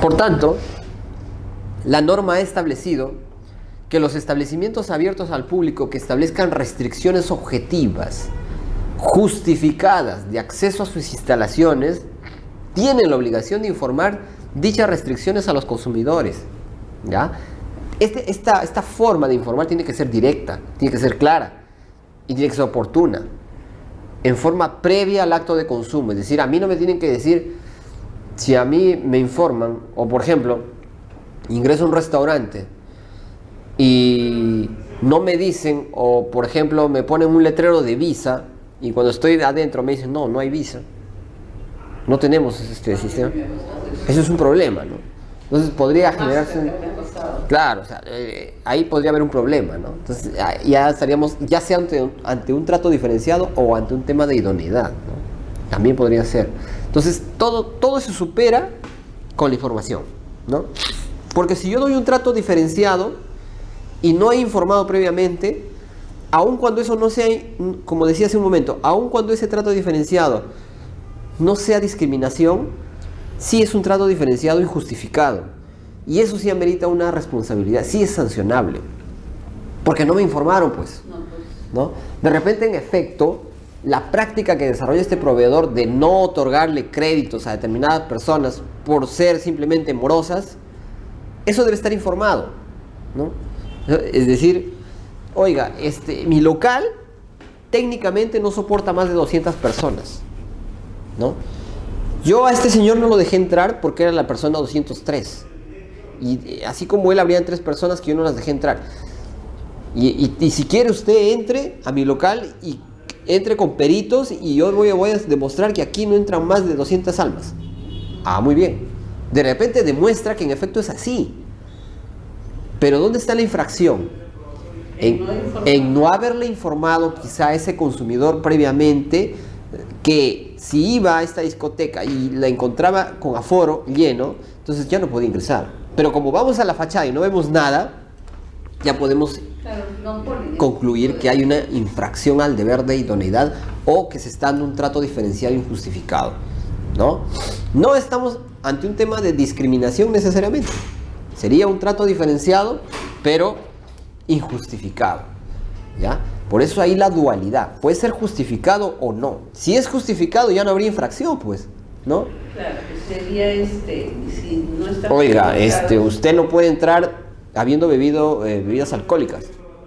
Por tanto, la norma ha establecido que los establecimientos abiertos al público que establezcan restricciones objetivas, justificadas de acceso a sus instalaciones, tienen la obligación de informar dichas restricciones a los consumidores, ¿ya? Esta forma de informar tiene que ser directa, tiene que ser clara y tiene que ser oportuna, en forma previa al acto de consumo. Es decir, a mí no me tienen que decir, si a mí me informan, o por ejemplo, ingreso a un restaurante y no me dicen, o por ejemplo, me ponen un letrero de Visa y cuando estoy adentro me dicen, no hay Visa, no tenemos este sistema. Eso es un problema, ¿no? Entonces podría generarse claro, o sea, ahí podría haber un problema, ¿no? Entonces ya estaríamos, ya sea ante un trato diferenciado o ante un tema de idoneidad, ¿no? También podría ser. Entonces todo se supera con la información, ¿no? Porque si yo doy un trato diferenciado y no he informado previamente, aun cuando eso no sea, como decía hace un momento, aun cuando ese trato diferenciado no sea discriminación, sí es un trato diferenciado injustificado. Y eso sí amerita una responsabilidad, sí es sancionable. Porque no me informaron, pues, ¿no? De repente, en efecto, la práctica que desarrolla este proveedor de no otorgarle créditos a determinadas personas por ser simplemente morosas, eso debe estar informado, ¿no? Es decir, oiga, mi local técnicamente no soporta más de 200 personas, ¿no? Yo a este señor no lo dejé entrar porque era la persona 203. Y así como él, habrían 3 personas que yo no las dejé entrar. Y si quiere usted entre a mi local y entre con peritos y yo voy a demostrar que aquí no entran más de 200 almas. Ah, muy bien. De repente demuestra que en efecto es así. Pero ¿dónde está la infracción? En no haberle informado quizá a ese consumidor previamente que si iba a esta discoteca y la encontraba con aforo lleno, entonces ya no podía ingresar. Pero como vamos a la fachada y no vemos nada, ya podemos concluir que hay una infracción al deber de idoneidad o que se está dando un trato diferenciado injustificado, ¿no? No estamos ante un tema de discriminación necesariamente. Sería un trato diferenciado, pero injustificado, ¿ya? Por eso ahí la dualidad. Puede ser justificado o no. Si es justificado ya no habría infracción, pues, ¿no? Claro, que sería si no está oiga, usted no puede entrar habiendo bebido bebidas alcohólicas.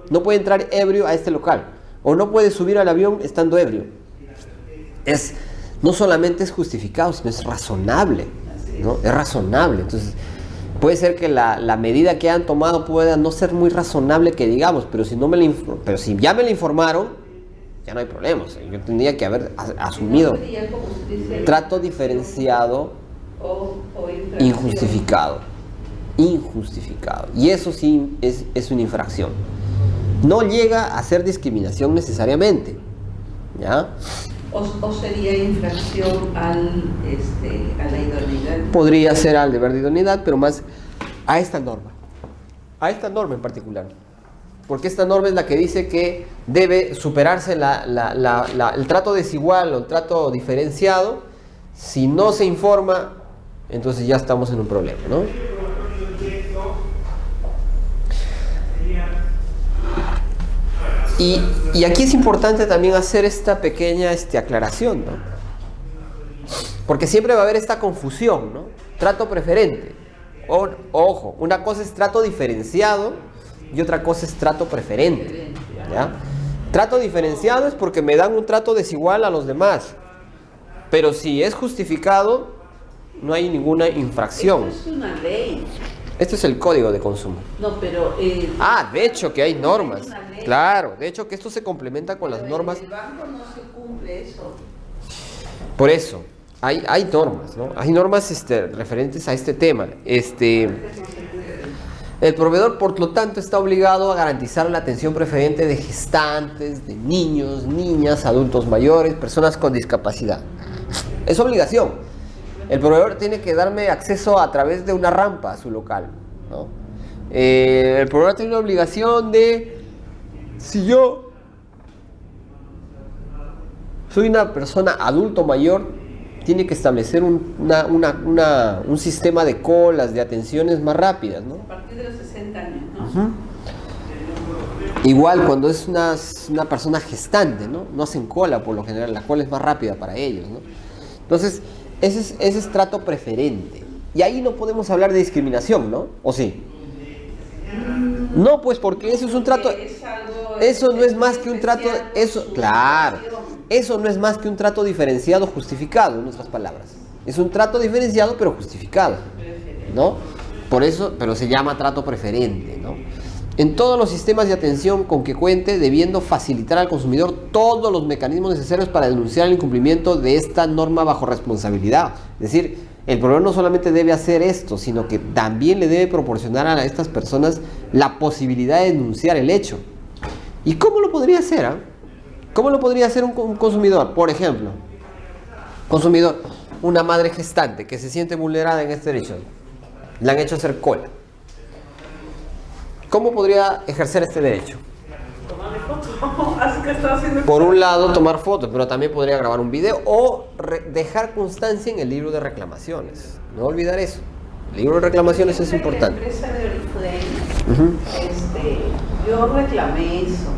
No puede entrar ebrio a este local. O no puede subir al avión estando ebrio. No solamente es justificado, sino es razonable, ¿no? Es razonable. Entonces, puede ser que la medida que han tomado pueda no ser muy razonable que digamos, pero si ya me la informaron, ya no hay problema. O sea, yo tendría que haber asumido trato diferenciado o injustificado. Y eso sí es una infracción. No llega a ser discriminación necesariamente, ¿ya? ¿O sería infracción a la idoneidad? Podría ser al deber de idoneidad, pero más a esta norma. A esta norma en particular. Porque esta norma es la que dice que debe superarse el trato desigual o el trato diferenciado. Si no se informa, entonces ya estamos en un problema, ¿no? Y aquí es importante también hacer esta pequeña aclaración, ¿no? Porque siempre va a haber esta confusión, ¿no? Trato preferente. Ojo, una cosa es trato diferenciado y otra cosa es trato preferente, ¿ya? Trato diferenciado es porque me dan un trato desigual a los demás. Pero si es justificado, no hay ninguna infracción. Esto es una ley. Esto es el código de consumo. No, pero... de hecho que hay normas. Claro, de hecho que esto se complementa con las normas. En el banco no se cumple eso. Por eso, hay normas, ¿no? Hay normas referentes a este tema. El proveedor, por lo tanto, está obligado a garantizar la atención preferente de gestantes, de niños, niñas, adultos mayores, personas con discapacidad. Es obligación. El proveedor tiene que darme acceso a través de una rampa a su local, ¿no? El proveedor tiene la obligación de, si yo soy una persona adulto mayor, tiene que establecer un sistema de colas, de atenciones más rápidas, ¿no? A partir de los 60 años, ¿no? Igual cuando es una persona gestante, ¿no? No hacen cola por lo general, la cola es más rápida para ellos, ¿no? Entonces, ese es trato preferente. Y ahí no podemos hablar de discriminación, ¿no? ¿O sí? No, pues porque eso es un trato... Eso no es más que un trato... Claro. Eso no es más que un trato diferenciado justificado, en otras palabras. Es un trato diferenciado pero justificado, ¿no? Por eso, pero se llama trato preferente, ¿no? En todos los sistemas de atención con que cuente, debiendo facilitar al consumidor todos los mecanismos necesarios para denunciar el incumplimiento de esta norma bajo responsabilidad. Es decir, el proveedor no solamente debe hacer esto, sino que también le debe proporcionar a estas personas la posibilidad de denunciar el hecho. ¿Y cómo lo podría hacer? ¿Cómo lo podría hacer un consumidor? Por ejemplo, consumidor, una madre gestante que se siente vulnerada en este derecho, le han hecho hacer cola. ¿Cómo podría ejercer este derecho? Tomarle fotos. Así que está haciendo. Por un lado, tomar fotos, pero también podría grabar un video o dejar constancia en el libro de reclamaciones. No olvidar eso. El libro de reclamaciones es importante. En la empresa de Oriflame, yo reclamé eso.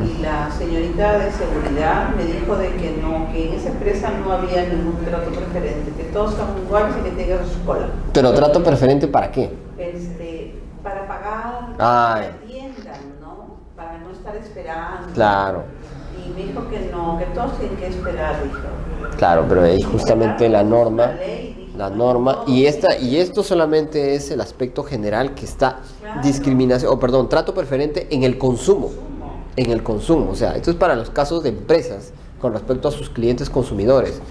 Y la señorita de seguridad me dijo de que no, que en esa empresa no había ningún trato preferente, que todos son iguales y que tengan su cola. ¿Pero trato preferente para qué? Para pagar, para que atiendan, ¿no? Para no estar esperando. Claro. Y me dijo que no, que todos tienen que esperar, dijo. Claro, pero ahí justamente la norma, y esto solamente es el aspecto general que está discriminación, trato preferente en el consumo. En el consumo, o sea, esto es para los casos de empresas con respecto a sus clientes consumidores.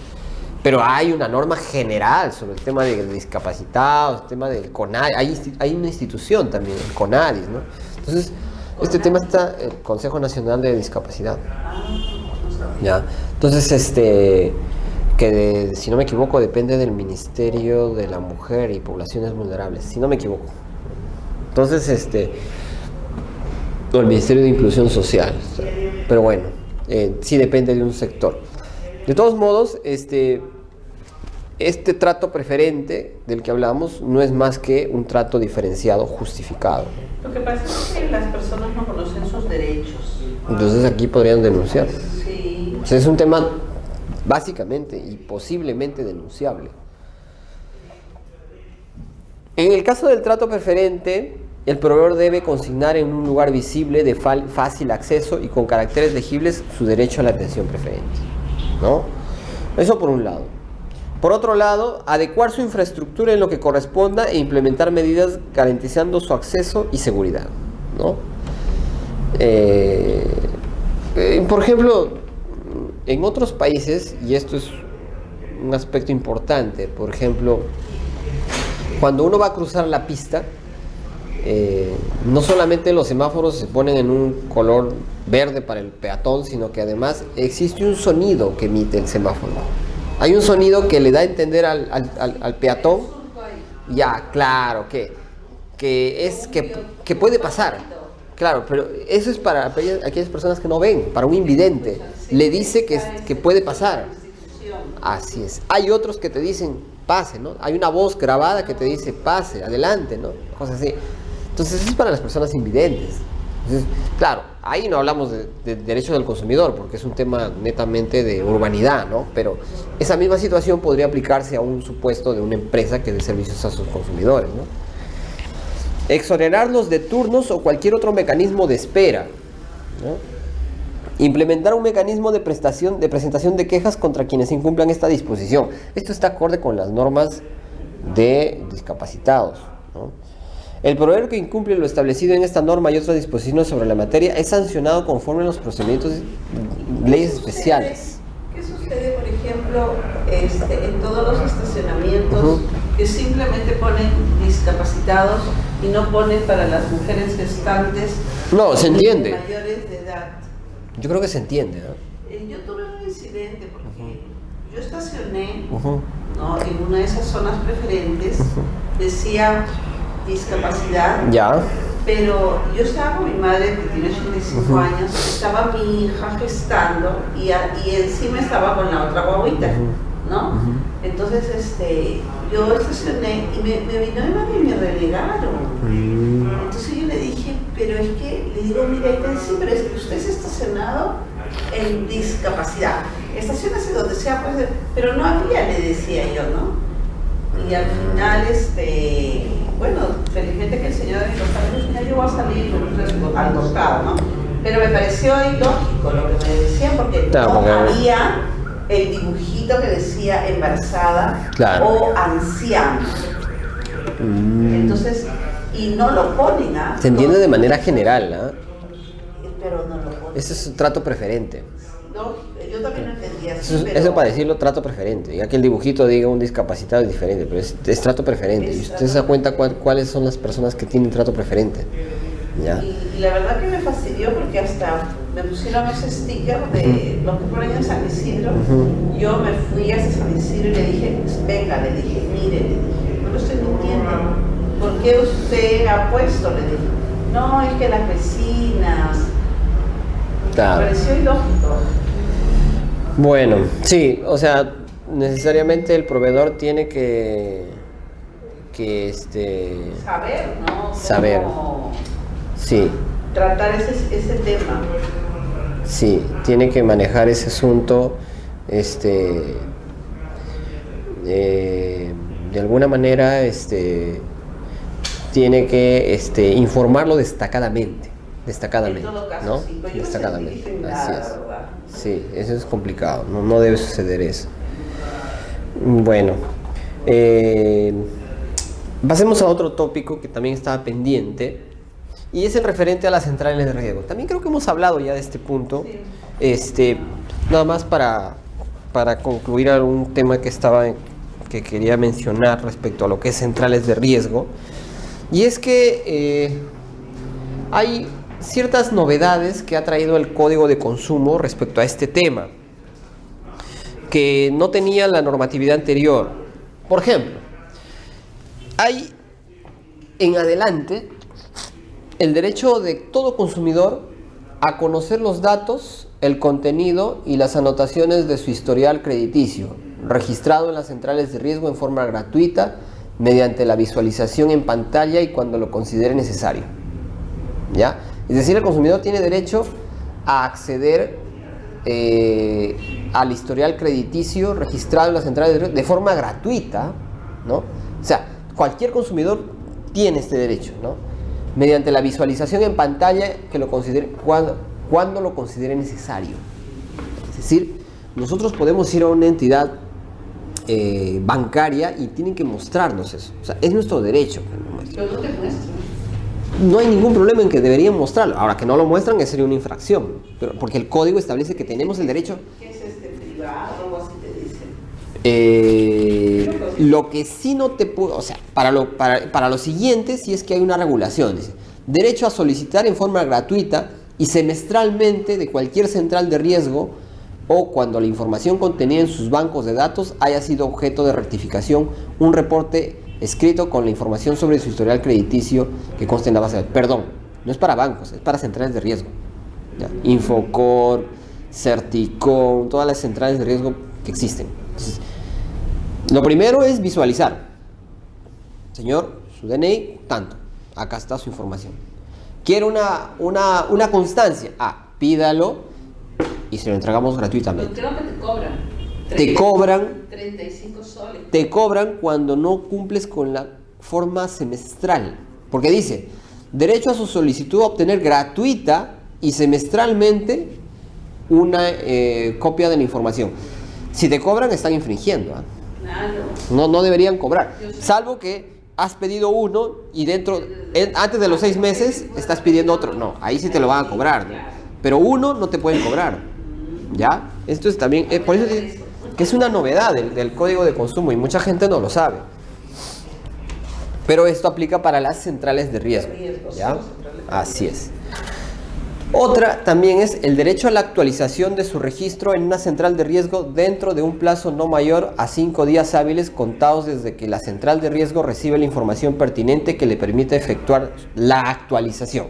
Pero hay una norma general sobre el tema de discapacitados, el tema del CONADIS, hay una institución también, el CONADIS, ¿no? Entonces, este tema está el Consejo Nacional de Discapacidad. ¿Ya? Entonces, si no me equivoco, depende del Ministerio de la Mujer y Poblaciones Vulnerables, si no me equivoco. Entonces, o el Ministerio de Inclusión Social, pero bueno, sí depende de un sector. De todos modos, este trato preferente del que hablamos no es más que un trato diferenciado justificado. Lo que pasa es que las personas no conocen sus derechos. Entonces aquí podrían denunciar. Sí. O sea, es un tema básicamente y posiblemente denunciable. En el caso del trato preferente, el proveedor debe consignar en un lugar visible de fácil acceso y con caracteres legibles su derecho a la atención preferente, ¿no? Eso por un lado. Por otro lado, adecuar su infraestructura en lo que corresponda e implementar medidas garantizando su acceso y seguridad, ¿no? Por ejemplo, en otros países, y esto es un aspecto importante, por ejemplo, cuando uno va a cruzar la pista, no solamente los semáforos se ponen en un color verde para el peatón, sino que además existe un sonido que emite el semáforo. Hay un sonido que le da a entender al peatón, ya, claro, que puede pasar. Claro, pero eso es para aquellas personas que no ven, para un invidente. Le dice que puede pasar. Así es. Hay otros que te dicen, pase, ¿no? Hay una voz grabada que te dice, pase, adelante, ¿no? Cosas así. Entonces, eso es para las personas invidentes. Entonces, claro, ahí no hablamos de derechos del consumidor, porque es un tema netamente de urbanidad, ¿no? Pero esa misma situación podría aplicarse a un supuesto de una empresa que dé servicios a sus consumidores, ¿no? Exonerarlos de turnos o cualquier otro mecanismo de espera, ¿no? Implementar un mecanismo de presentación de quejas contra quienes incumplan esta disposición. Esto está acorde con las normas de discapacitados, ¿no? El proveedor que incumple lo establecido en esta norma y otras disposiciones sobre la materia es sancionado conforme a los procedimientos de leyes especiales. ¿Qué sucede, por ejemplo, en todos los estacionamientos que simplemente ponen discapacitados y no ponen para las mujeres gestantes? No, se entiende. Mayores de edad. Yo creo que se entiende, ¿no? Yo tuve un incidente porque yo estacioné, ¿no?, en una de esas zonas preferentes, decía discapacidad. Ya. Pero yo estaba con mi madre, que tiene 85 años, estaba mi hija gestando y encima estaba con la otra guaguita, ¿no? Entonces yo estacioné y me vino mi madre y me relegaron. Entonces yo le dije, pero es que, le digo, mira, sí, pero es que usted se ha estacionado en discapacidad. Estacionase donde sea, pues, pero no había, le decía yo, ¿no? Y al final, bueno, felizmente que el señor de mi costado ya llegó a salir al costado, ¿no? Pero me pareció ilógico lo que me decían, porque no había el dibujito que decía embarazada, claro, o anciana. Entonces, y no lo ponen, ¿ah? Se entiende de manera general, ¿ah? Pero no lo ponen. Ese es un trato preferente. No, yo también lo entendía así, eso para decirlo, trato preferente. Ya que el dibujito diga un discapacitado es diferente, pero es trato preferente. Y usted se da cuenta cuáles son las personas que tienen trato preferente. ¿Ya? Y la verdad que me fastidió porque hasta me pusieron ese sticker de los que ponen en San Isidro. Yo me fui a San Isidro y le dije, venga, le dije, mire, le dije, no lo estoy mintiendo. ¿Por qué usted ha puesto? Le dije, no, es que las vecinas. Claro. Me pareció ilógico. Bueno, sí, o sea, necesariamente el proveedor tiene que saber, ¿no? Saber. Sí. Tratar ese tema. Sí, tiene que manejar ese asunto, de alguna manera, tiene que informarlo destacadamente, en todo caso, ¿no? Sí, Destacadamente, así es. Sí, eso es complicado, no debe suceder eso. Bueno, pasemos a otro tópico que también estaba pendiente, y es el referente a las centrales de riego. También creo que hemos hablado ya de este punto. Sí. Nada más para concluir algún tema que quería mencionar respecto a lo que es centrales de riesgo, y es que hay ciertas novedades que ha traído el Código de Consumo respecto a este tema, que no tenía la normatividad anterior. Por ejemplo, hay en adelante el derecho de todo consumidor a conocer los datos, el contenido y las anotaciones de su historial crediticio, registrado en las centrales de riesgo en forma gratuita, mediante la visualización en pantalla y cuando lo considere necesario. ¿Ya? Es decir, el consumidor tiene derecho a acceder al historial crediticio registrado en las centrales de riesgo de forma gratuita, ¿no? O sea, cualquier consumidor tiene este derecho, ¿no? Mediante la visualización en pantalla que lo considere cuando lo considere necesario. Es decir, nosotros podemos ir a una entidad bancaria y tienen que mostrarnos eso. O sea, es nuestro derecho que lo muestren. Pero no te muestran. No hay ningún problema en que deberían mostrarlo. Ahora, que no lo muestran sería una infracción, pero porque el código establece que tenemos el derecho. ¿Qué es privado o así te dicen? Lo que sí no te puedo, o sea, para lo siguiente, sí es que hay una regulación. Dice, derecho a solicitar en forma gratuita y semestralmente de cualquier central de riesgo o cuando la información contenida en sus bancos de datos haya sido objeto de rectificación, un reporte escrito con la información sobre su historial crediticio que conste en la base de datos. Perdón, no es para bancos, es para centrales de riesgo. ¿Ya? Infocor, Certicom, todas las centrales de riesgo que existen. Entonces, lo primero es visualizar. Señor, su DNI, tanto. Acá está su información. Quiere una constancia. Pídalo y se lo entregamos gratuitamente. Creo que te cobran. Te cobran 35 soles. Te cobran cuando no cumples con la forma semestral. Porque dice, derecho a su solicitud a obtener gratuita y semestralmente una copia de la información. Si te cobran, están infringiendo. Claro. No deberían cobrar. Salvo que has pedido uno y antes de los 6 meses estás pidiendo otro. No, ahí sí te lo van a cobrar, ¿no? Pero uno no te pueden cobrar. ¿Ya? Esto es también, por eso que es una novedad del Código de Consumo y mucha gente no lo sabe. Pero esto aplica para las centrales de riesgo. ¿Ya? Así es. Otra también es el derecho a la actualización de su registro en una central de riesgo dentro de un plazo no mayor a 5 días hábiles contados desde que la central de riesgo recibe la información pertinente que le permite efectuar la actualización.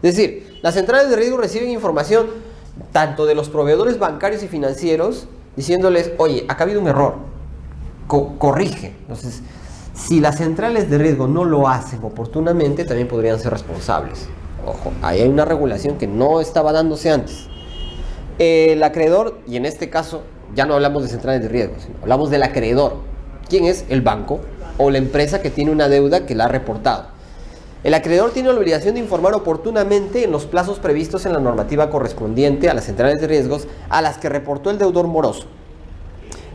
Es decir, las centrales de riesgo reciben información tanto de los proveedores bancarios y financieros diciéndoles, oye, acá ha habido un error, corrige. Entonces, si las centrales de riesgo no lo hacen oportunamente, también podrían ser responsables. Ojo, ahí hay una regulación que no estaba dándose antes. El acreedor, y en este caso ya no hablamos de centrales de riesgo, sino hablamos del acreedor. ¿Quién es? El banco o la empresa que tiene una deuda que la ha reportado. El acreedor tiene la obligación de informar oportunamente en los plazos previstos en la normativa correspondiente a las centrales de riesgos a las que reportó el deudor moroso,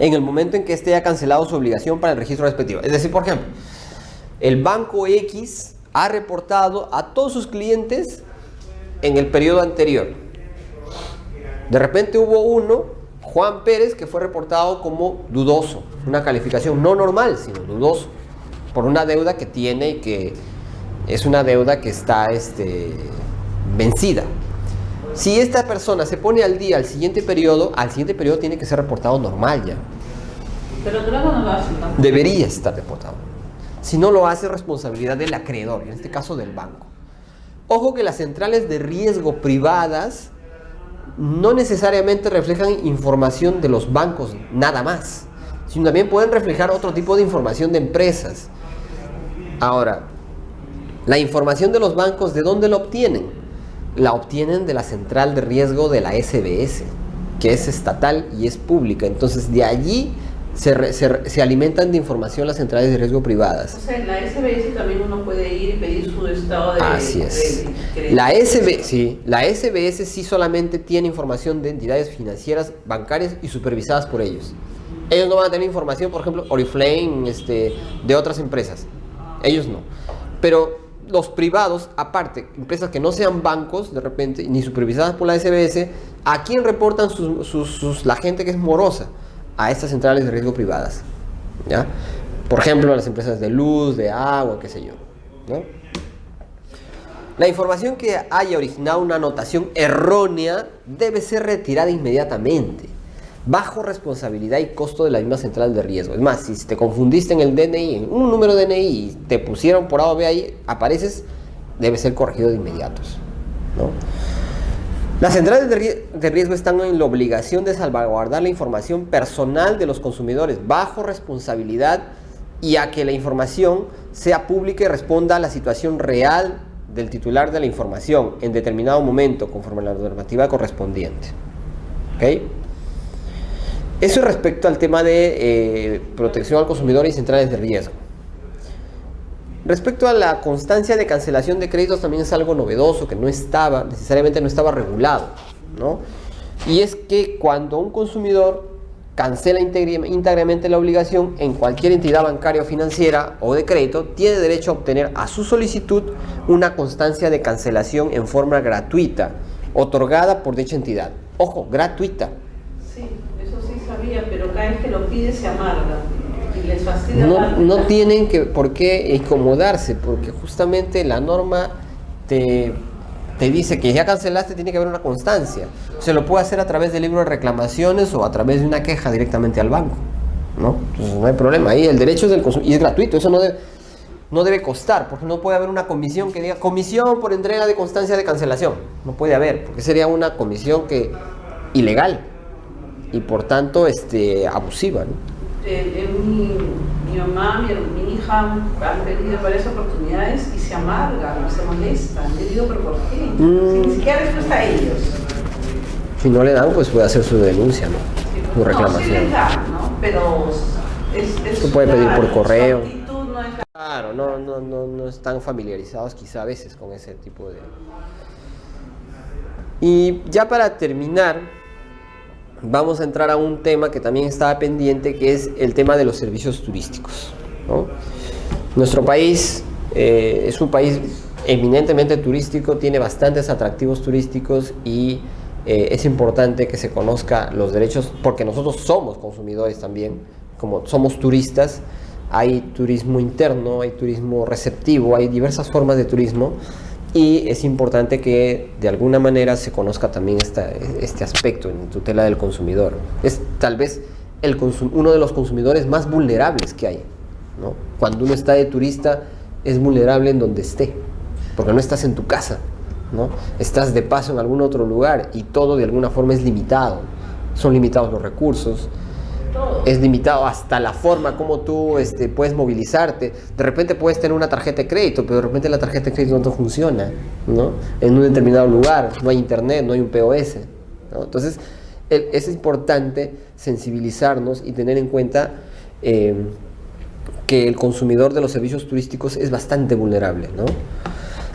en el momento en que éste haya cancelado su obligación para el registro respectivo. Es decir, por ejemplo, el banco X ha reportado a todos sus clientes en el periodo anterior. De repente hubo uno, Juan Pérez, que fue reportado como dudoso, una calificación no normal, sino dudoso, por una deuda que tiene y que es una deuda que está vencida. Si esta persona se pone al día al siguiente periodo tiene que ser reportado normal ya. Pero luego no lo hace, ¿no? Debería estar reportado. Si no lo hace, responsabilidad del acreedor, en este caso del banco. Ojo que las centrales de riesgo privadas no necesariamente reflejan información de los bancos, nada más, sino también pueden reflejar otro tipo de información de empresas. Ahora, la información de los bancos, ¿de dónde la obtienen? La obtienen de la central de riesgo de la SBS, que es estatal y es pública. Entonces, de allí se alimentan de información las centrales de riesgo privadas. O sea, en la SBS también uno puede ir y pedir su estado de... Así es. La SBS sí solamente tiene información de entidades financieras, bancarias y supervisadas por ellos. Ellos no van a tener información, por ejemplo, Oriflame, de otras empresas. Ellos no. Pero los privados, aparte, empresas que no sean bancos, de repente, ni supervisadas por la SBS, ¿a quién reportan la gente que es morosa? A estas centrales de riesgo privadas, ¿ya? Por ejemplo, a las empresas de luz, de agua, qué sé yo, ¿no? La información que haya originado una anotación errónea debe ser retirada inmediatamente, bajo responsabilidad y costo de la misma central de riesgo. Es más, si te confundiste en el DNI, en un número de DNI, y te pusieron por A o B ahí, apareces, debe ser corregido de inmediato, ¿no? Las centrales de riesgo están en la obligación de salvaguardar la información personal de los consumidores bajo responsabilidad y a que la información sea pública y responda a la situación real del titular de la información en determinado momento conforme a la normativa correspondiente. ¿Okay? Eso es respecto al tema de protección al consumidor y centrales de riesgo. Respecto a la constancia de cancelación de créditos, también es algo novedoso que necesariamente no estaba regulado, ¿no? Y es que cuando un consumidor cancela íntegramente la obligación en cualquier entidad bancaria o financiera o de crédito, tiene derecho a obtener a su solicitud una constancia de cancelación en forma gratuita, otorgada por dicha entidad. Ojo, gratuita. Sí, eso sí sabía, pero cada vez que lo pide se amarga. No tienen por qué incomodarse, porque justamente la norma te dice que ya cancelaste, tiene que haber una constancia. Se lo puede hacer a través del libro de reclamaciones o a través de una queja directamente al banco, ¿no? Entonces no hay problema, ahí el derecho es del consumidor y es gratuito, eso no debe costar, porque no puede haber una comisión que diga comisión por entrega de constancia de cancelación. No puede haber, porque sería una comisión ilegal y por tanto abusiva, ¿no? Mi mamá, mi hija han pedido varias oportunidades y se amargan, se molestan. Le digo, ¿pero por qué? Si ni siquiera respuesta a ellos. Si no le dan, pues puede hacer su denuncia, ¿no? Su reclamación. No, sí les dan, ¿no? Pero se puede pedir por correo. Su actitud no es... Claro, no están familiarizados quizá a veces con ese tipo de... Y ya para terminar, vamos a entrar a un tema que también estaba pendiente, que es el tema de los servicios turísticos, ¿no? Nuestro país es un país eminentemente turístico, tiene bastantes atractivos turísticos y es importante que se conozca los derechos, porque nosotros somos consumidores también, como somos turistas. Hay turismo interno, hay turismo receptivo, hay diversas formas de turismo Y es importante que de alguna manera se conozca también este aspecto en tutela del consumidor. Es tal vez uno de los consumidores más vulnerables que hay, ¿no? Cuando uno está de turista es vulnerable en donde esté, porque no estás en tu casa, ¿no? Estás de paso en algún otro lugar y todo de alguna forma es limitado. Son limitados los recursos, es limitado hasta la forma como tú puedes movilizarte. De repente puedes tener una tarjeta de crédito, pero de repente la tarjeta de crédito no funciona, ¿no? En un determinado lugar no hay internet, no hay un POS, ¿no? Entonces es importante sensibilizarnos y tener en cuenta que el consumidor de los servicios turísticos es bastante vulnerable, ¿no?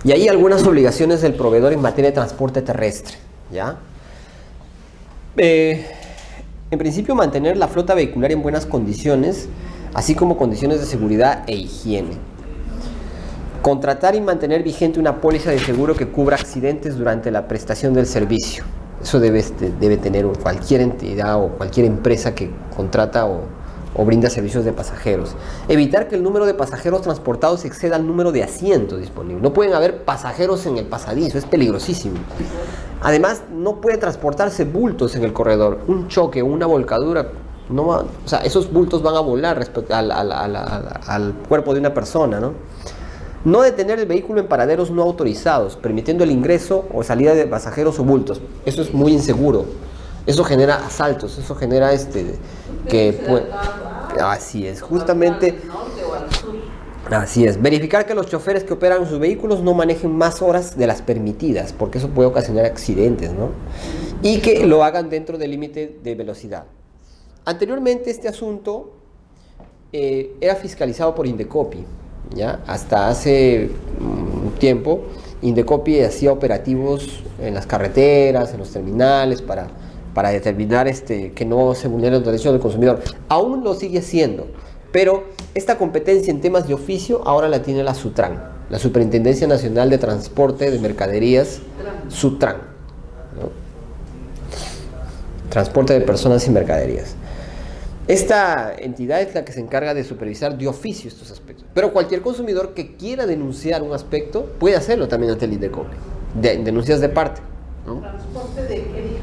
Y hay algunas obligaciones del proveedor en materia de transporte terrestre, ¿ya? En principio, mantener la flota vehicular en buenas condiciones, así como condiciones de seguridad e higiene. Contratar y mantener vigente una póliza de seguro que cubra accidentes durante la prestación del servicio. Eso debe tener cualquier entidad o cualquier empresa que contrata o brinda servicios de pasajeros. Evitar que el número de pasajeros transportados exceda el número de asientos disponibles. No pueden haber pasajeros en el pasadizo, es peligrosísimo. Además, no puede transportarse bultos en el corredor. Un choque o una volcadura, esos bultos van a volar respecto al cuerpo de una persona, ¿no? No detener el vehículo en paraderos no autorizados, permitiendo el ingreso o salida de pasajeros o bultos. Eso es muy inseguro. Eso genera asaltos, eso genera así es, justamente. Así es. Verificar que los choferes que operan sus vehículos no manejen más horas de las permitidas, porque eso puede ocasionar accidentes, ¿no? Y que lo hagan dentro del límite de velocidad. Anteriormente este asunto era fiscalizado por Indecopi, ¿ya? Hasta hace un tiempo Indecopi hacía operativos en las carreteras, en los terminales, para determinar que no se vulneren los derechos del consumidor. Aún lo sigue haciendo, pero esta competencia en temas de oficio ahora la tiene la SUTRAN, la Superintendencia Nacional de Transporte de Mercaderías, SUTRAN, ¿no? Transporte de personas y mercaderías. Esta entidad es la que se encarga de supervisar de oficio estos aspectos. Pero cualquier consumidor que quiera denunciar un aspecto puede hacerlo también ante el Indecopi. Denuncias de parte, ¿no? ¿Transporte de qué dijo?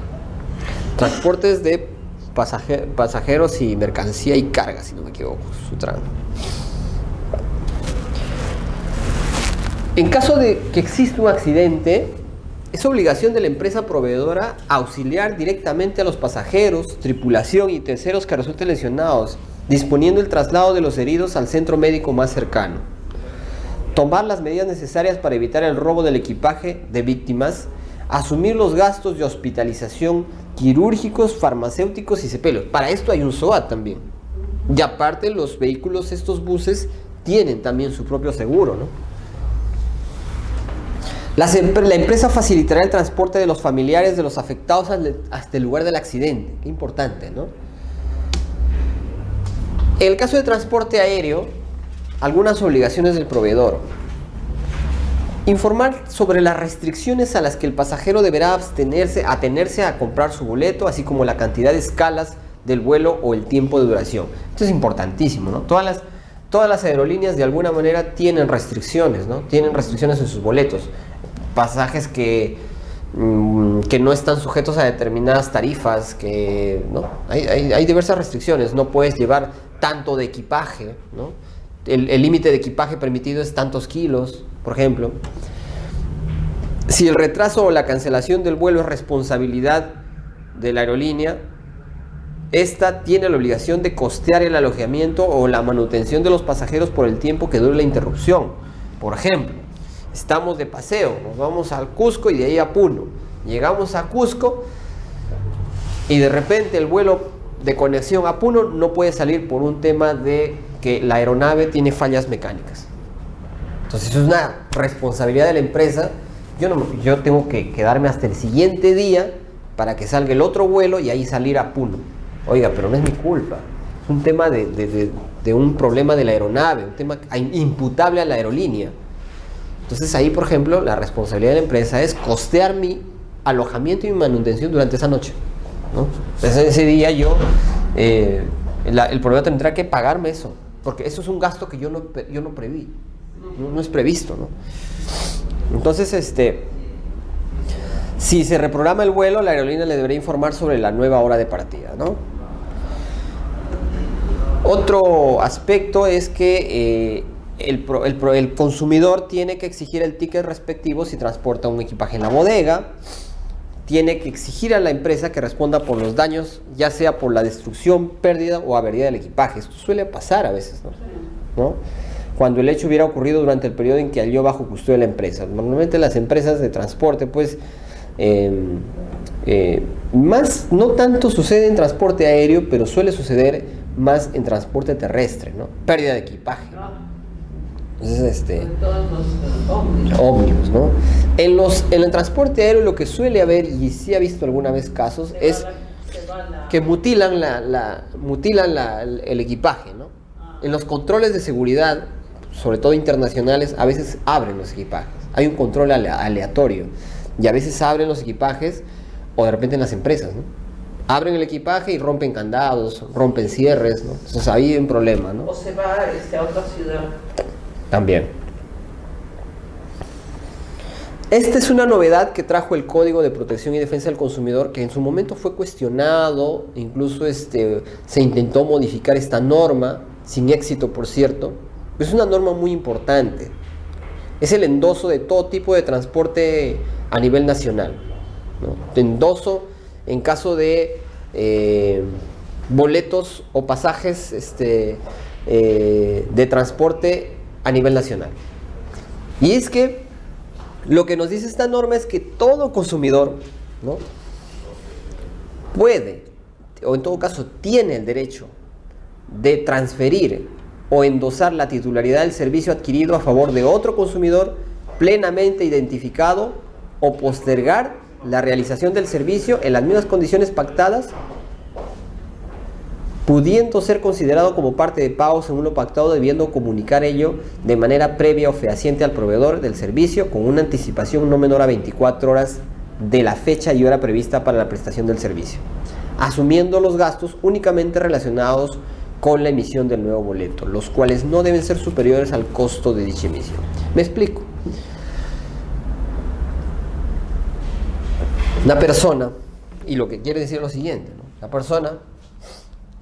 Transportes de pasajeros y mercancía y carga, si no me equivoco, SUTRAN. En caso de que exista un accidente, es obligación de la empresa proveedora auxiliar directamente a los pasajeros, tripulación y terceros que resulten lesionados, disponiendo el traslado de los heridos al centro médico más cercano. Tomar las medidas necesarias para evitar el robo del equipaje de víctimas, asumir los gastos de hospitalización quirúrgicos, farmacéuticos y sepelos. Para esto hay un SOAT también. Y aparte los vehículos, estos buses, tienen también su propio seguro, ¿no? La empresa facilitará el transporte de los familiares de los afectados hasta el lugar del accidente. Qué importante, ¿no? En el caso de transporte aéreo, algunas obligaciones del proveedor. Informar sobre las restricciones a las que el pasajero deberá atenerse a comprar su boleto, así como la cantidad de escalas del vuelo o el tiempo de duración. Esto es importantísimo, ¿no? Todas las aerolíneas de alguna manera tienen restricciones, ¿no? Tienen restricciones en sus boletos. Pasajes que no están sujetos a determinadas tarifas, ¿no? Hay diversas restricciones. No puedes llevar tanto de equipaje, ¿no? El límite de equipaje permitido es tantos kilos, por ejemplo. Si el retraso o la cancelación del vuelo es responsabilidad de la aerolínea, esta tiene la obligación de costear el alojamiento o la manutención de los pasajeros por el tiempo que dure la interrupción. Por ejemplo, estamos de paseo, nos vamos al Cusco y de ahí a Puno. Llegamos a Cusco y de repente el vuelo de conexión a Puno no puede salir por un tema de que la aeronave tiene fallas mecánicas. Entonces eso es una responsabilidad de la empresa. Yo tengo que quedarme hasta el siguiente día para que salga el otro vuelo y ahí salir a Puno. Oiga, pero no es mi culpa. Es un tema de un problema de la aeronave, un tema imputable a la aerolínea. Entonces ahí, por ejemplo, la responsabilidad de la empresa es costear mi alojamiento y mi manutención durante esa noche, ¿no? Entonces ese día el proveedor tendrá que pagarme eso, porque eso es un gasto que yo no preví, no es previsto, ¿no? Entonces, si se reprograma el vuelo, la aerolínea le debería informar sobre la nueva hora de partida, ¿no? Otro aspecto es que el consumidor tiene que exigir el ticket respectivo si transporta un equipaje en la bodega. Tiene que exigir a la empresa que responda por los daños, ya sea por la destrucción, pérdida o avería del equipaje. Esto suele pasar a veces, ¿no? Cuando el hecho hubiera ocurrido durante el periodo en que halló bajo custodia la empresa. Normalmente las empresas de transporte, pues, más no tanto sucede en transporte aéreo, pero suele suceder más en transporte terrestre, ¿no? Pérdida de equipaje. Entonces, En todos los ómnibus, ¿no? En el transporte aéreo lo que suele haber, y sí ha visto alguna vez casos, es que mutilan el equipaje, ¿no? En los controles de seguridad, sobre todo internacionales, a veces abren los equipajes. Hay un control aleatorio y a veces abren los equipajes, o de repente en las empresas, ¿no? Abren el equipaje y rompen candados, rompen cierres, ¿no? Entonces ahí hay un problema, ¿no? O se va a otra ciudad. También. Esta es una novedad que trajo el Código de Protección y Defensa del Consumidor, que en su momento fue cuestionado, incluso se intentó modificar esta norma, sin éxito por cierto. Es una norma muy importante. Es el endoso de todo tipo de transporte a nivel nacional, ¿no? Endoso en caso de boletos o pasajes de transporte a nivel nacional. Y es que lo que nos dice esta norma es que todo consumidor, ¿no?, puede, o en todo caso tiene el derecho de transferir o endosar la titularidad del servicio adquirido a favor de otro consumidor plenamente identificado, o postergar la realización del servicio en las mismas condiciones pactadas, pudiendo ser considerado como parte de pago según lo pactado, debiendo comunicar ello de manera previa o fehaciente al proveedor del servicio con una anticipación no menor a 24 horas de la fecha y hora prevista para la prestación del servicio, asumiendo los gastos únicamente relacionados con la emisión del nuevo boleto, los cuales no deben ser superiores al costo de dicha emisión. Me explico. Una persona, y lo que quiere decir es lo siguiente, ¿no? La persona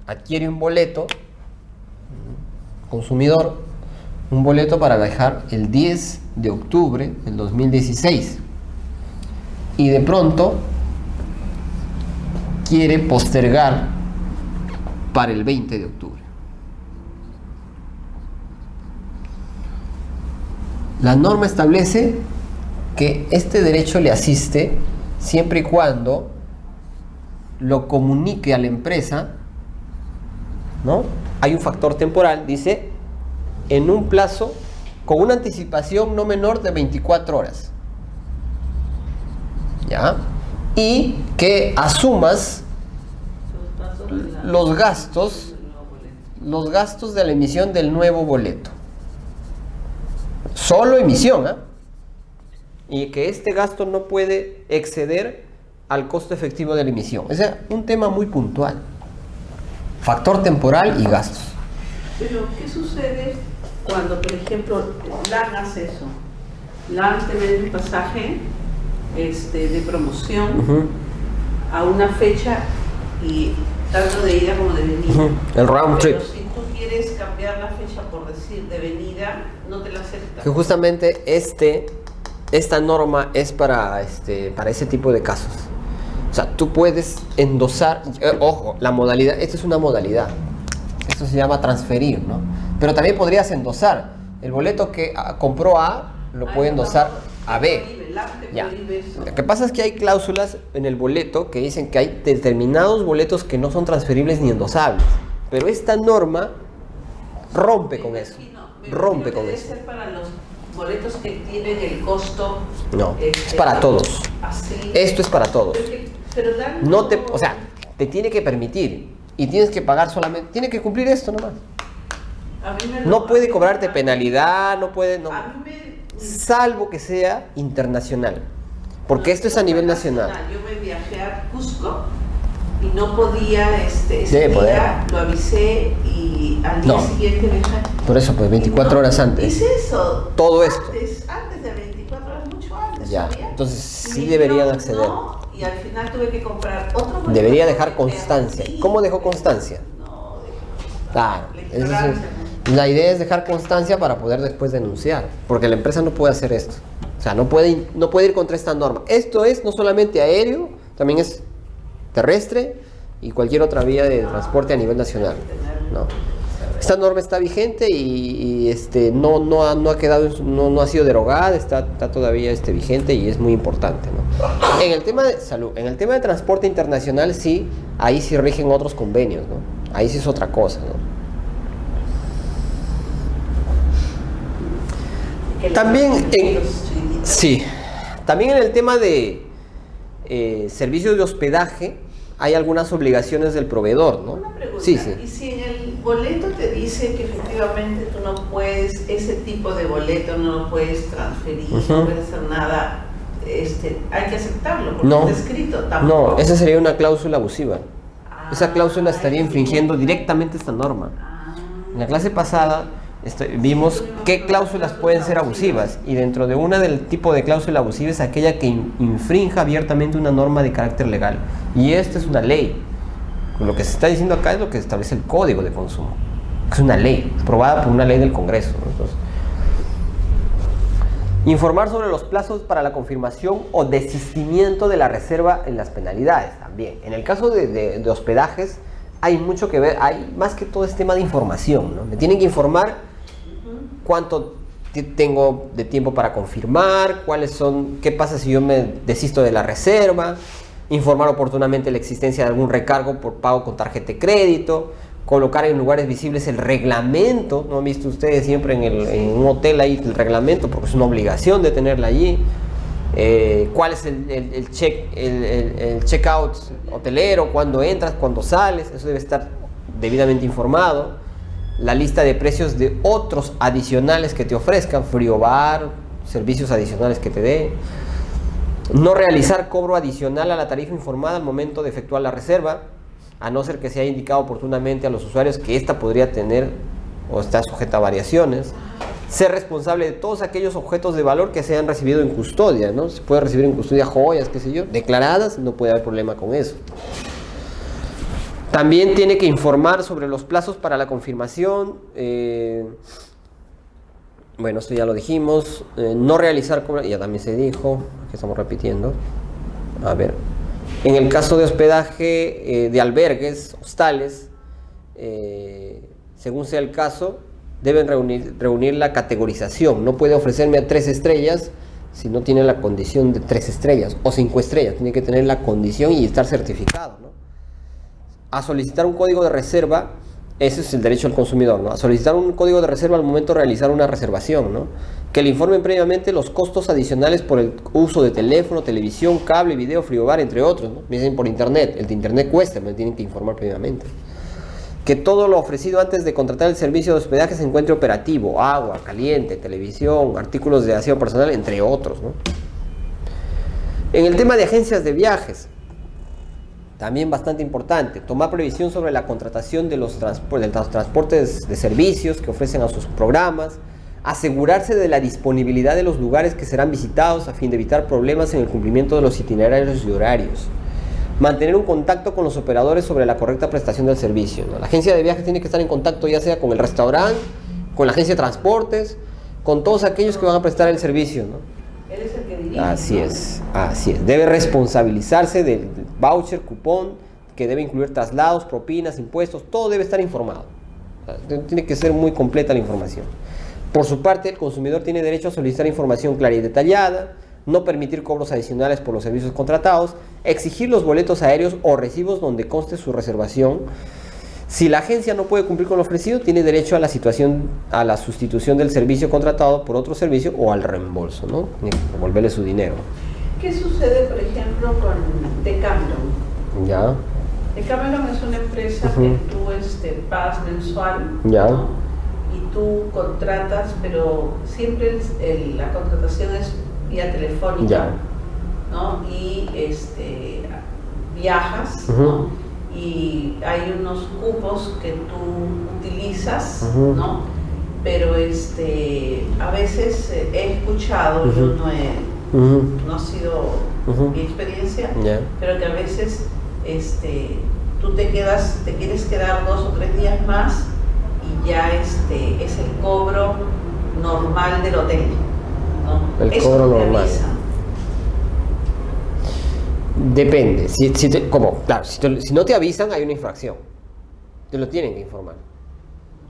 adquiere un boleto, consumidor, un boleto para viajar el 10 de octubre del 2016, y de pronto quiere postergar para el 20 de octubre. La norma establece que este derecho le asiste siempre y cuando lo comunique a la empresa, ¿no? Hay un factor temporal, dice, en un plazo con una anticipación no menor de 24 horas. ¿Ya? Y que asumas los gastos de la emisión del nuevo boleto. Solo emisión, ¿eh? Y que este gasto no puede exceder al costo efectivo de la emisión. O sea, un tema muy puntual. Factor temporal y gastos. Pero, ¿qué sucede cuando, por ejemplo, LAN hace eso? LAN te vende un pasaje de promoción a una fecha, y tanto de ida como de venida. El round trip. Pero si tú quieres cambiar la fecha, por decir, de venida, no te la acepta. Que justamente esta norma es para ese tipo de casos. O sea, tú puedes endosar, ojo, la modalidad, esta es una modalidad, esto se llama transferir, ¿no? Pero también podrías endosar, el boleto que compró A, lo puede endosar a B. Ya. Lo que pasa es que hay cláusulas en el boleto que dicen que hay determinados boletos que no son transferibles ni endosables, pero esta norma rompe con eso, rompe con eso. Debe ser para los boletos que tienen el costo. No, es para todos. Así. Esto es para todos. Pero no te, o sea, te tiene que permitir y tienes que pagar solamente, tiene que cumplir esto nomás. No puede cobrarte penalidad, no puede, no, salvo que sea internacional, porque esto es a nivel nacional. Yo me viajé a Cusco y no podía, ese Debe poder. día lo avisé y al día siguiente viajé. Por eso, pues 24 horas antes. ¿Es eso? Todo esto. Antes de 24 horas, mucho Ya, sabía. entonces sí Me deberían dijeron, acceder. no, y al final tuve que comprar otro boleto. Debería dejar constancia. ¿Cómo dejó constancia? No, Claro, la eso ignorancia, es, la idea es dejar constancia para poder después denunciar, porque la empresa no puede hacer esto. O sea, no puede ir contra esta norma. Esto es no solamente aéreo, también es terrestre y cualquier otra vía de transporte a nivel nacional. No. Esta norma está vigente y no ha quedado, no ha sido derogada, está todavía vigente y es muy importante, ¿no? En el tema de salud, en el tema de transporte internacional sí, ahí sí rigen otros convenios, ¿no? Ahí sí es otra cosa, ¿no? También también en el tema de servicios de hospedaje hay algunas obligaciones del proveedor, ¿no? Una pregunta, Sí, sí. y si en el boleto te dice que efectivamente tú no puedes, ese tipo de boleto no lo puedes transferir, no puedes hacer nada, hay que aceptarlo, porque No. está escrito tampoco. No, esa sería una cláusula abusiva. Esa cláusula estaría es infringiendo como- directamente esta norma. Ah, En la clase pasada vimos qué cláusulas pueden ser abusivas y dentro de una del tipo de cláusula abusiva es aquella que infrinja abiertamente una norma de carácter legal. Y esta es una ley. Lo que se está diciendo acá es lo que establece el Código de Consumo. Es una ley, aprobada por una ley del Congreso, ¿no? Entonces, informar sobre los plazos para la confirmación o desistimiento de la reserva en las penalidades también. En el caso de hospedajes hay mucho que ver, hay más que todo este tema de información, ¿no? Me tienen que informar cuánto tengo de tiempo para confirmar, qué pasa si yo me desisto de la reserva, informar oportunamente la existencia de algún recargo por pago con tarjeta de crédito, colocar en lugares visibles el reglamento, ¿no han visto ustedes siempre en un hotel ahí el reglamento? Porque es una obligación de tenerla allí. ¿Cuál es el checkout hotelero? ¿Cuándo entras? ¿Cuándo sales? Eso debe estar debidamente informado. La lista de precios de otros adicionales que te ofrezcan, frigobar, servicios adicionales que te dé. No realizar cobro adicional a la tarifa informada al momento de efectuar la reserva, a no ser que se haya indicado oportunamente a los usuarios que ésta podría tener o está sujeta a variaciones. Ser responsable de todos aquellos objetos de valor que se hayan recibido en custodia, ¿no? Se puede recibir en custodia joyas, qué sé yo, declaradas, no puede haber problema con eso. También tiene que informar sobre los plazos para la confirmación. Bueno, esto ya lo dijimos. No realizar cobro, ya también se dijo, aquí estamos repitiendo. A ver, en el caso de hospedaje de albergues, hostales, según sea el caso, deben reunir la categorización. No puede ofrecerme a 3 estrellas si no tiene la condición de 3 estrellas o 5 estrellas. Tiene que tener la condición y estar certificado, ¿no? A solicitar un código de reserva, ese es el derecho al consumidor, ¿no? A solicitar un código de reserva al momento de realizar una reservación, ¿no? Que le informen previamente los costos adicionales por el uso de teléfono, televisión, cable, video, frigobar, entre otros, ¿no? Me dicen por internet, el de internet cuesta, me tienen que informar previamente. Que todo lo ofrecido antes de contratar el servicio de hospedaje se encuentre operativo, agua caliente, televisión, artículos de aseo personal, entre otros, ¿no? En el tema de agencias de viajes, también bastante importante, tomar previsión sobre la contratación de los transportes de servicios que ofrecen a sus programas, asegurarse de la disponibilidad de los lugares que serán visitados a fin de evitar problemas en el cumplimiento de los itinerarios y horarios, mantener un contacto con los operadores sobre la correcta prestación del servicio, ¿no? La agencia de viajes tiene que estar en contacto ya sea con el restaurante, con la agencia de transportes, con todos aquellos que van a prestar el servicio, ¿no? Él es el que dirige, Así ¿no? es, así es. Debe responsabilizarse del voucher, cupón, que debe incluir traslados, propinas, impuestos, todo debe estar informado. Tiene que ser muy completa la información. Por su parte, el consumidor tiene derecho a solicitar información clara y detallada, no permitir cobros adicionales por los servicios contratados, exigir los boletos aéreos o recibos donde conste su reservación. Si la agencia no puede cumplir con lo ofrecido, tiene derecho a la sustitución del servicio contratado por otro servicio o al reembolso, ¿no? Tiene que devolverle su dinero. ¿Qué sucede, por ejemplo, con Decameron? Ya, Decameron es una empresa que tú pagas mensual, Ya. ¿no? Y tú contratas, pero siempre la contratación es vía telefónica, Ya. ¿no? Y viajas, Ujú. ¿no? Y hay unos cupos que tú utilizas, Ujú. ¿no? Pero a veces he escuchado, Ujú. yo no ha sido mi experiencia, pero que a veces tú te quieres quedar 2 o 3 días más y ya es el cobro normal del hotel, ¿no? El Eso cobro te normal. avisan. Depende. Claro, si no te avisan, hay una infracción. Te lo tienen que informar.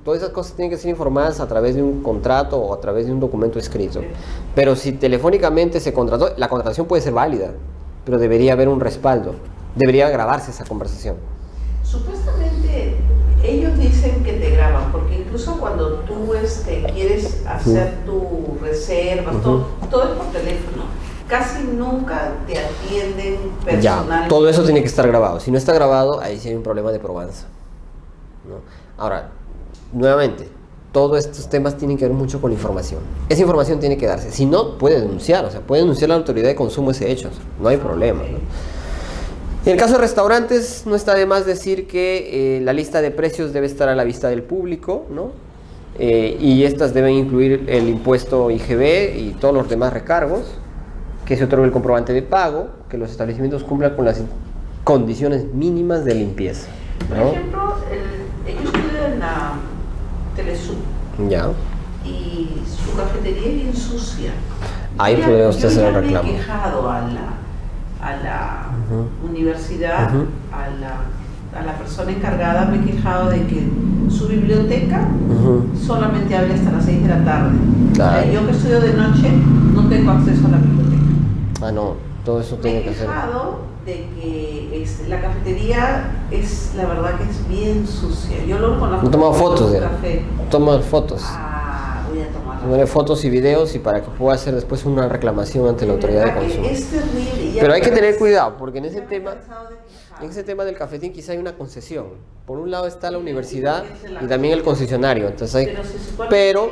Todas esas cosas tienen que ser informadas a través de un contrato o a través de un documento escrito. Pero si telefónicamente se contrató, la contratación puede ser válida, pero debería haber un respaldo. Debería grabarse esa conversación. Supuestamente ellos dicen que te graban, porque incluso cuando tú quieres hacer tu reserva, todo es por teléfono. Casi nunca te atienden personalmente. Ya, todo eso tiene que estar grabado. Si no está grabado, ahí sí hay un problema de probanza, ¿no? Ahora, nuevamente, todos estos temas tienen que ver mucho con la información. Esa información tiene que darse. Si no, puede denunciar. O sea, puede denunciar a la autoridad de consumo ese hecho. No hay problema, ¿no? En el caso de restaurantes, no está de más decir que la lista de precios debe estar a la vista del público, ¿no? Y estas deben incluir el impuesto IGB y todos los demás recargos, que se otorgue el comprobante de pago, que los establecimientos cumplan con las condiciones mínimas de limpieza, ¿no? Por ejemplo, yo estuve en la Telesur. Ya. Y su cafetería es bien sucia. Ahí podría usted hacer el Yo reclamo. me he quejado a la universidad, a la persona encargada, me he quejado de que su biblioteca solamente abre hasta las 6 de la tarde. Claro. Yo que estudio de noche no tengo acceso a la biblioteca. Ah, no, todo eso tiene que Me he ser. quejado de que la cafetería es, la verdad que es bien sucia. Yo lo conozco. No toma fotos, café. Toma fotos. Voy a tomar. Tomarle fotos y videos y para que pueda hacer después una reclamación ante la autoridad de consumo. Es terrible. Pero hay que tener cuidado, porque en ese tema del cafetín quizá hay una concesión. Por un lado está la universidad y también el concesionario. Entonces pero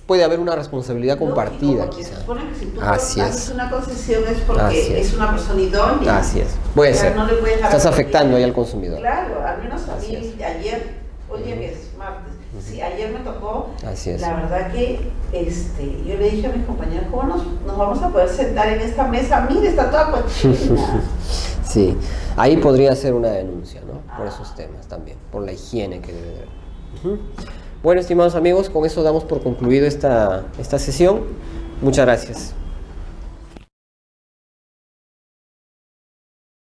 puede haber una responsabilidad compartida, quizá. quizá. Se supone que si tú Así haces es. una concesión es porque es una persona idónea. Así es. Puede ser. No le puedes dar Estás afectando ahí al consumidor. Claro, al menos a Así mí ayer, hoy día que es martes, sí, ayer me tocó. Así es. La verdad que yo le dije a mis compañeros, ¿cómo nos vamos a poder sentar en esta mesa? Mire, está toda cochina. Sí, ahí podría ser una denuncia, ¿no? Por esos temas también, por la higiene que debe de haber. Bueno, estimados amigos, con eso damos por concluido esta sesión. Muchas gracias.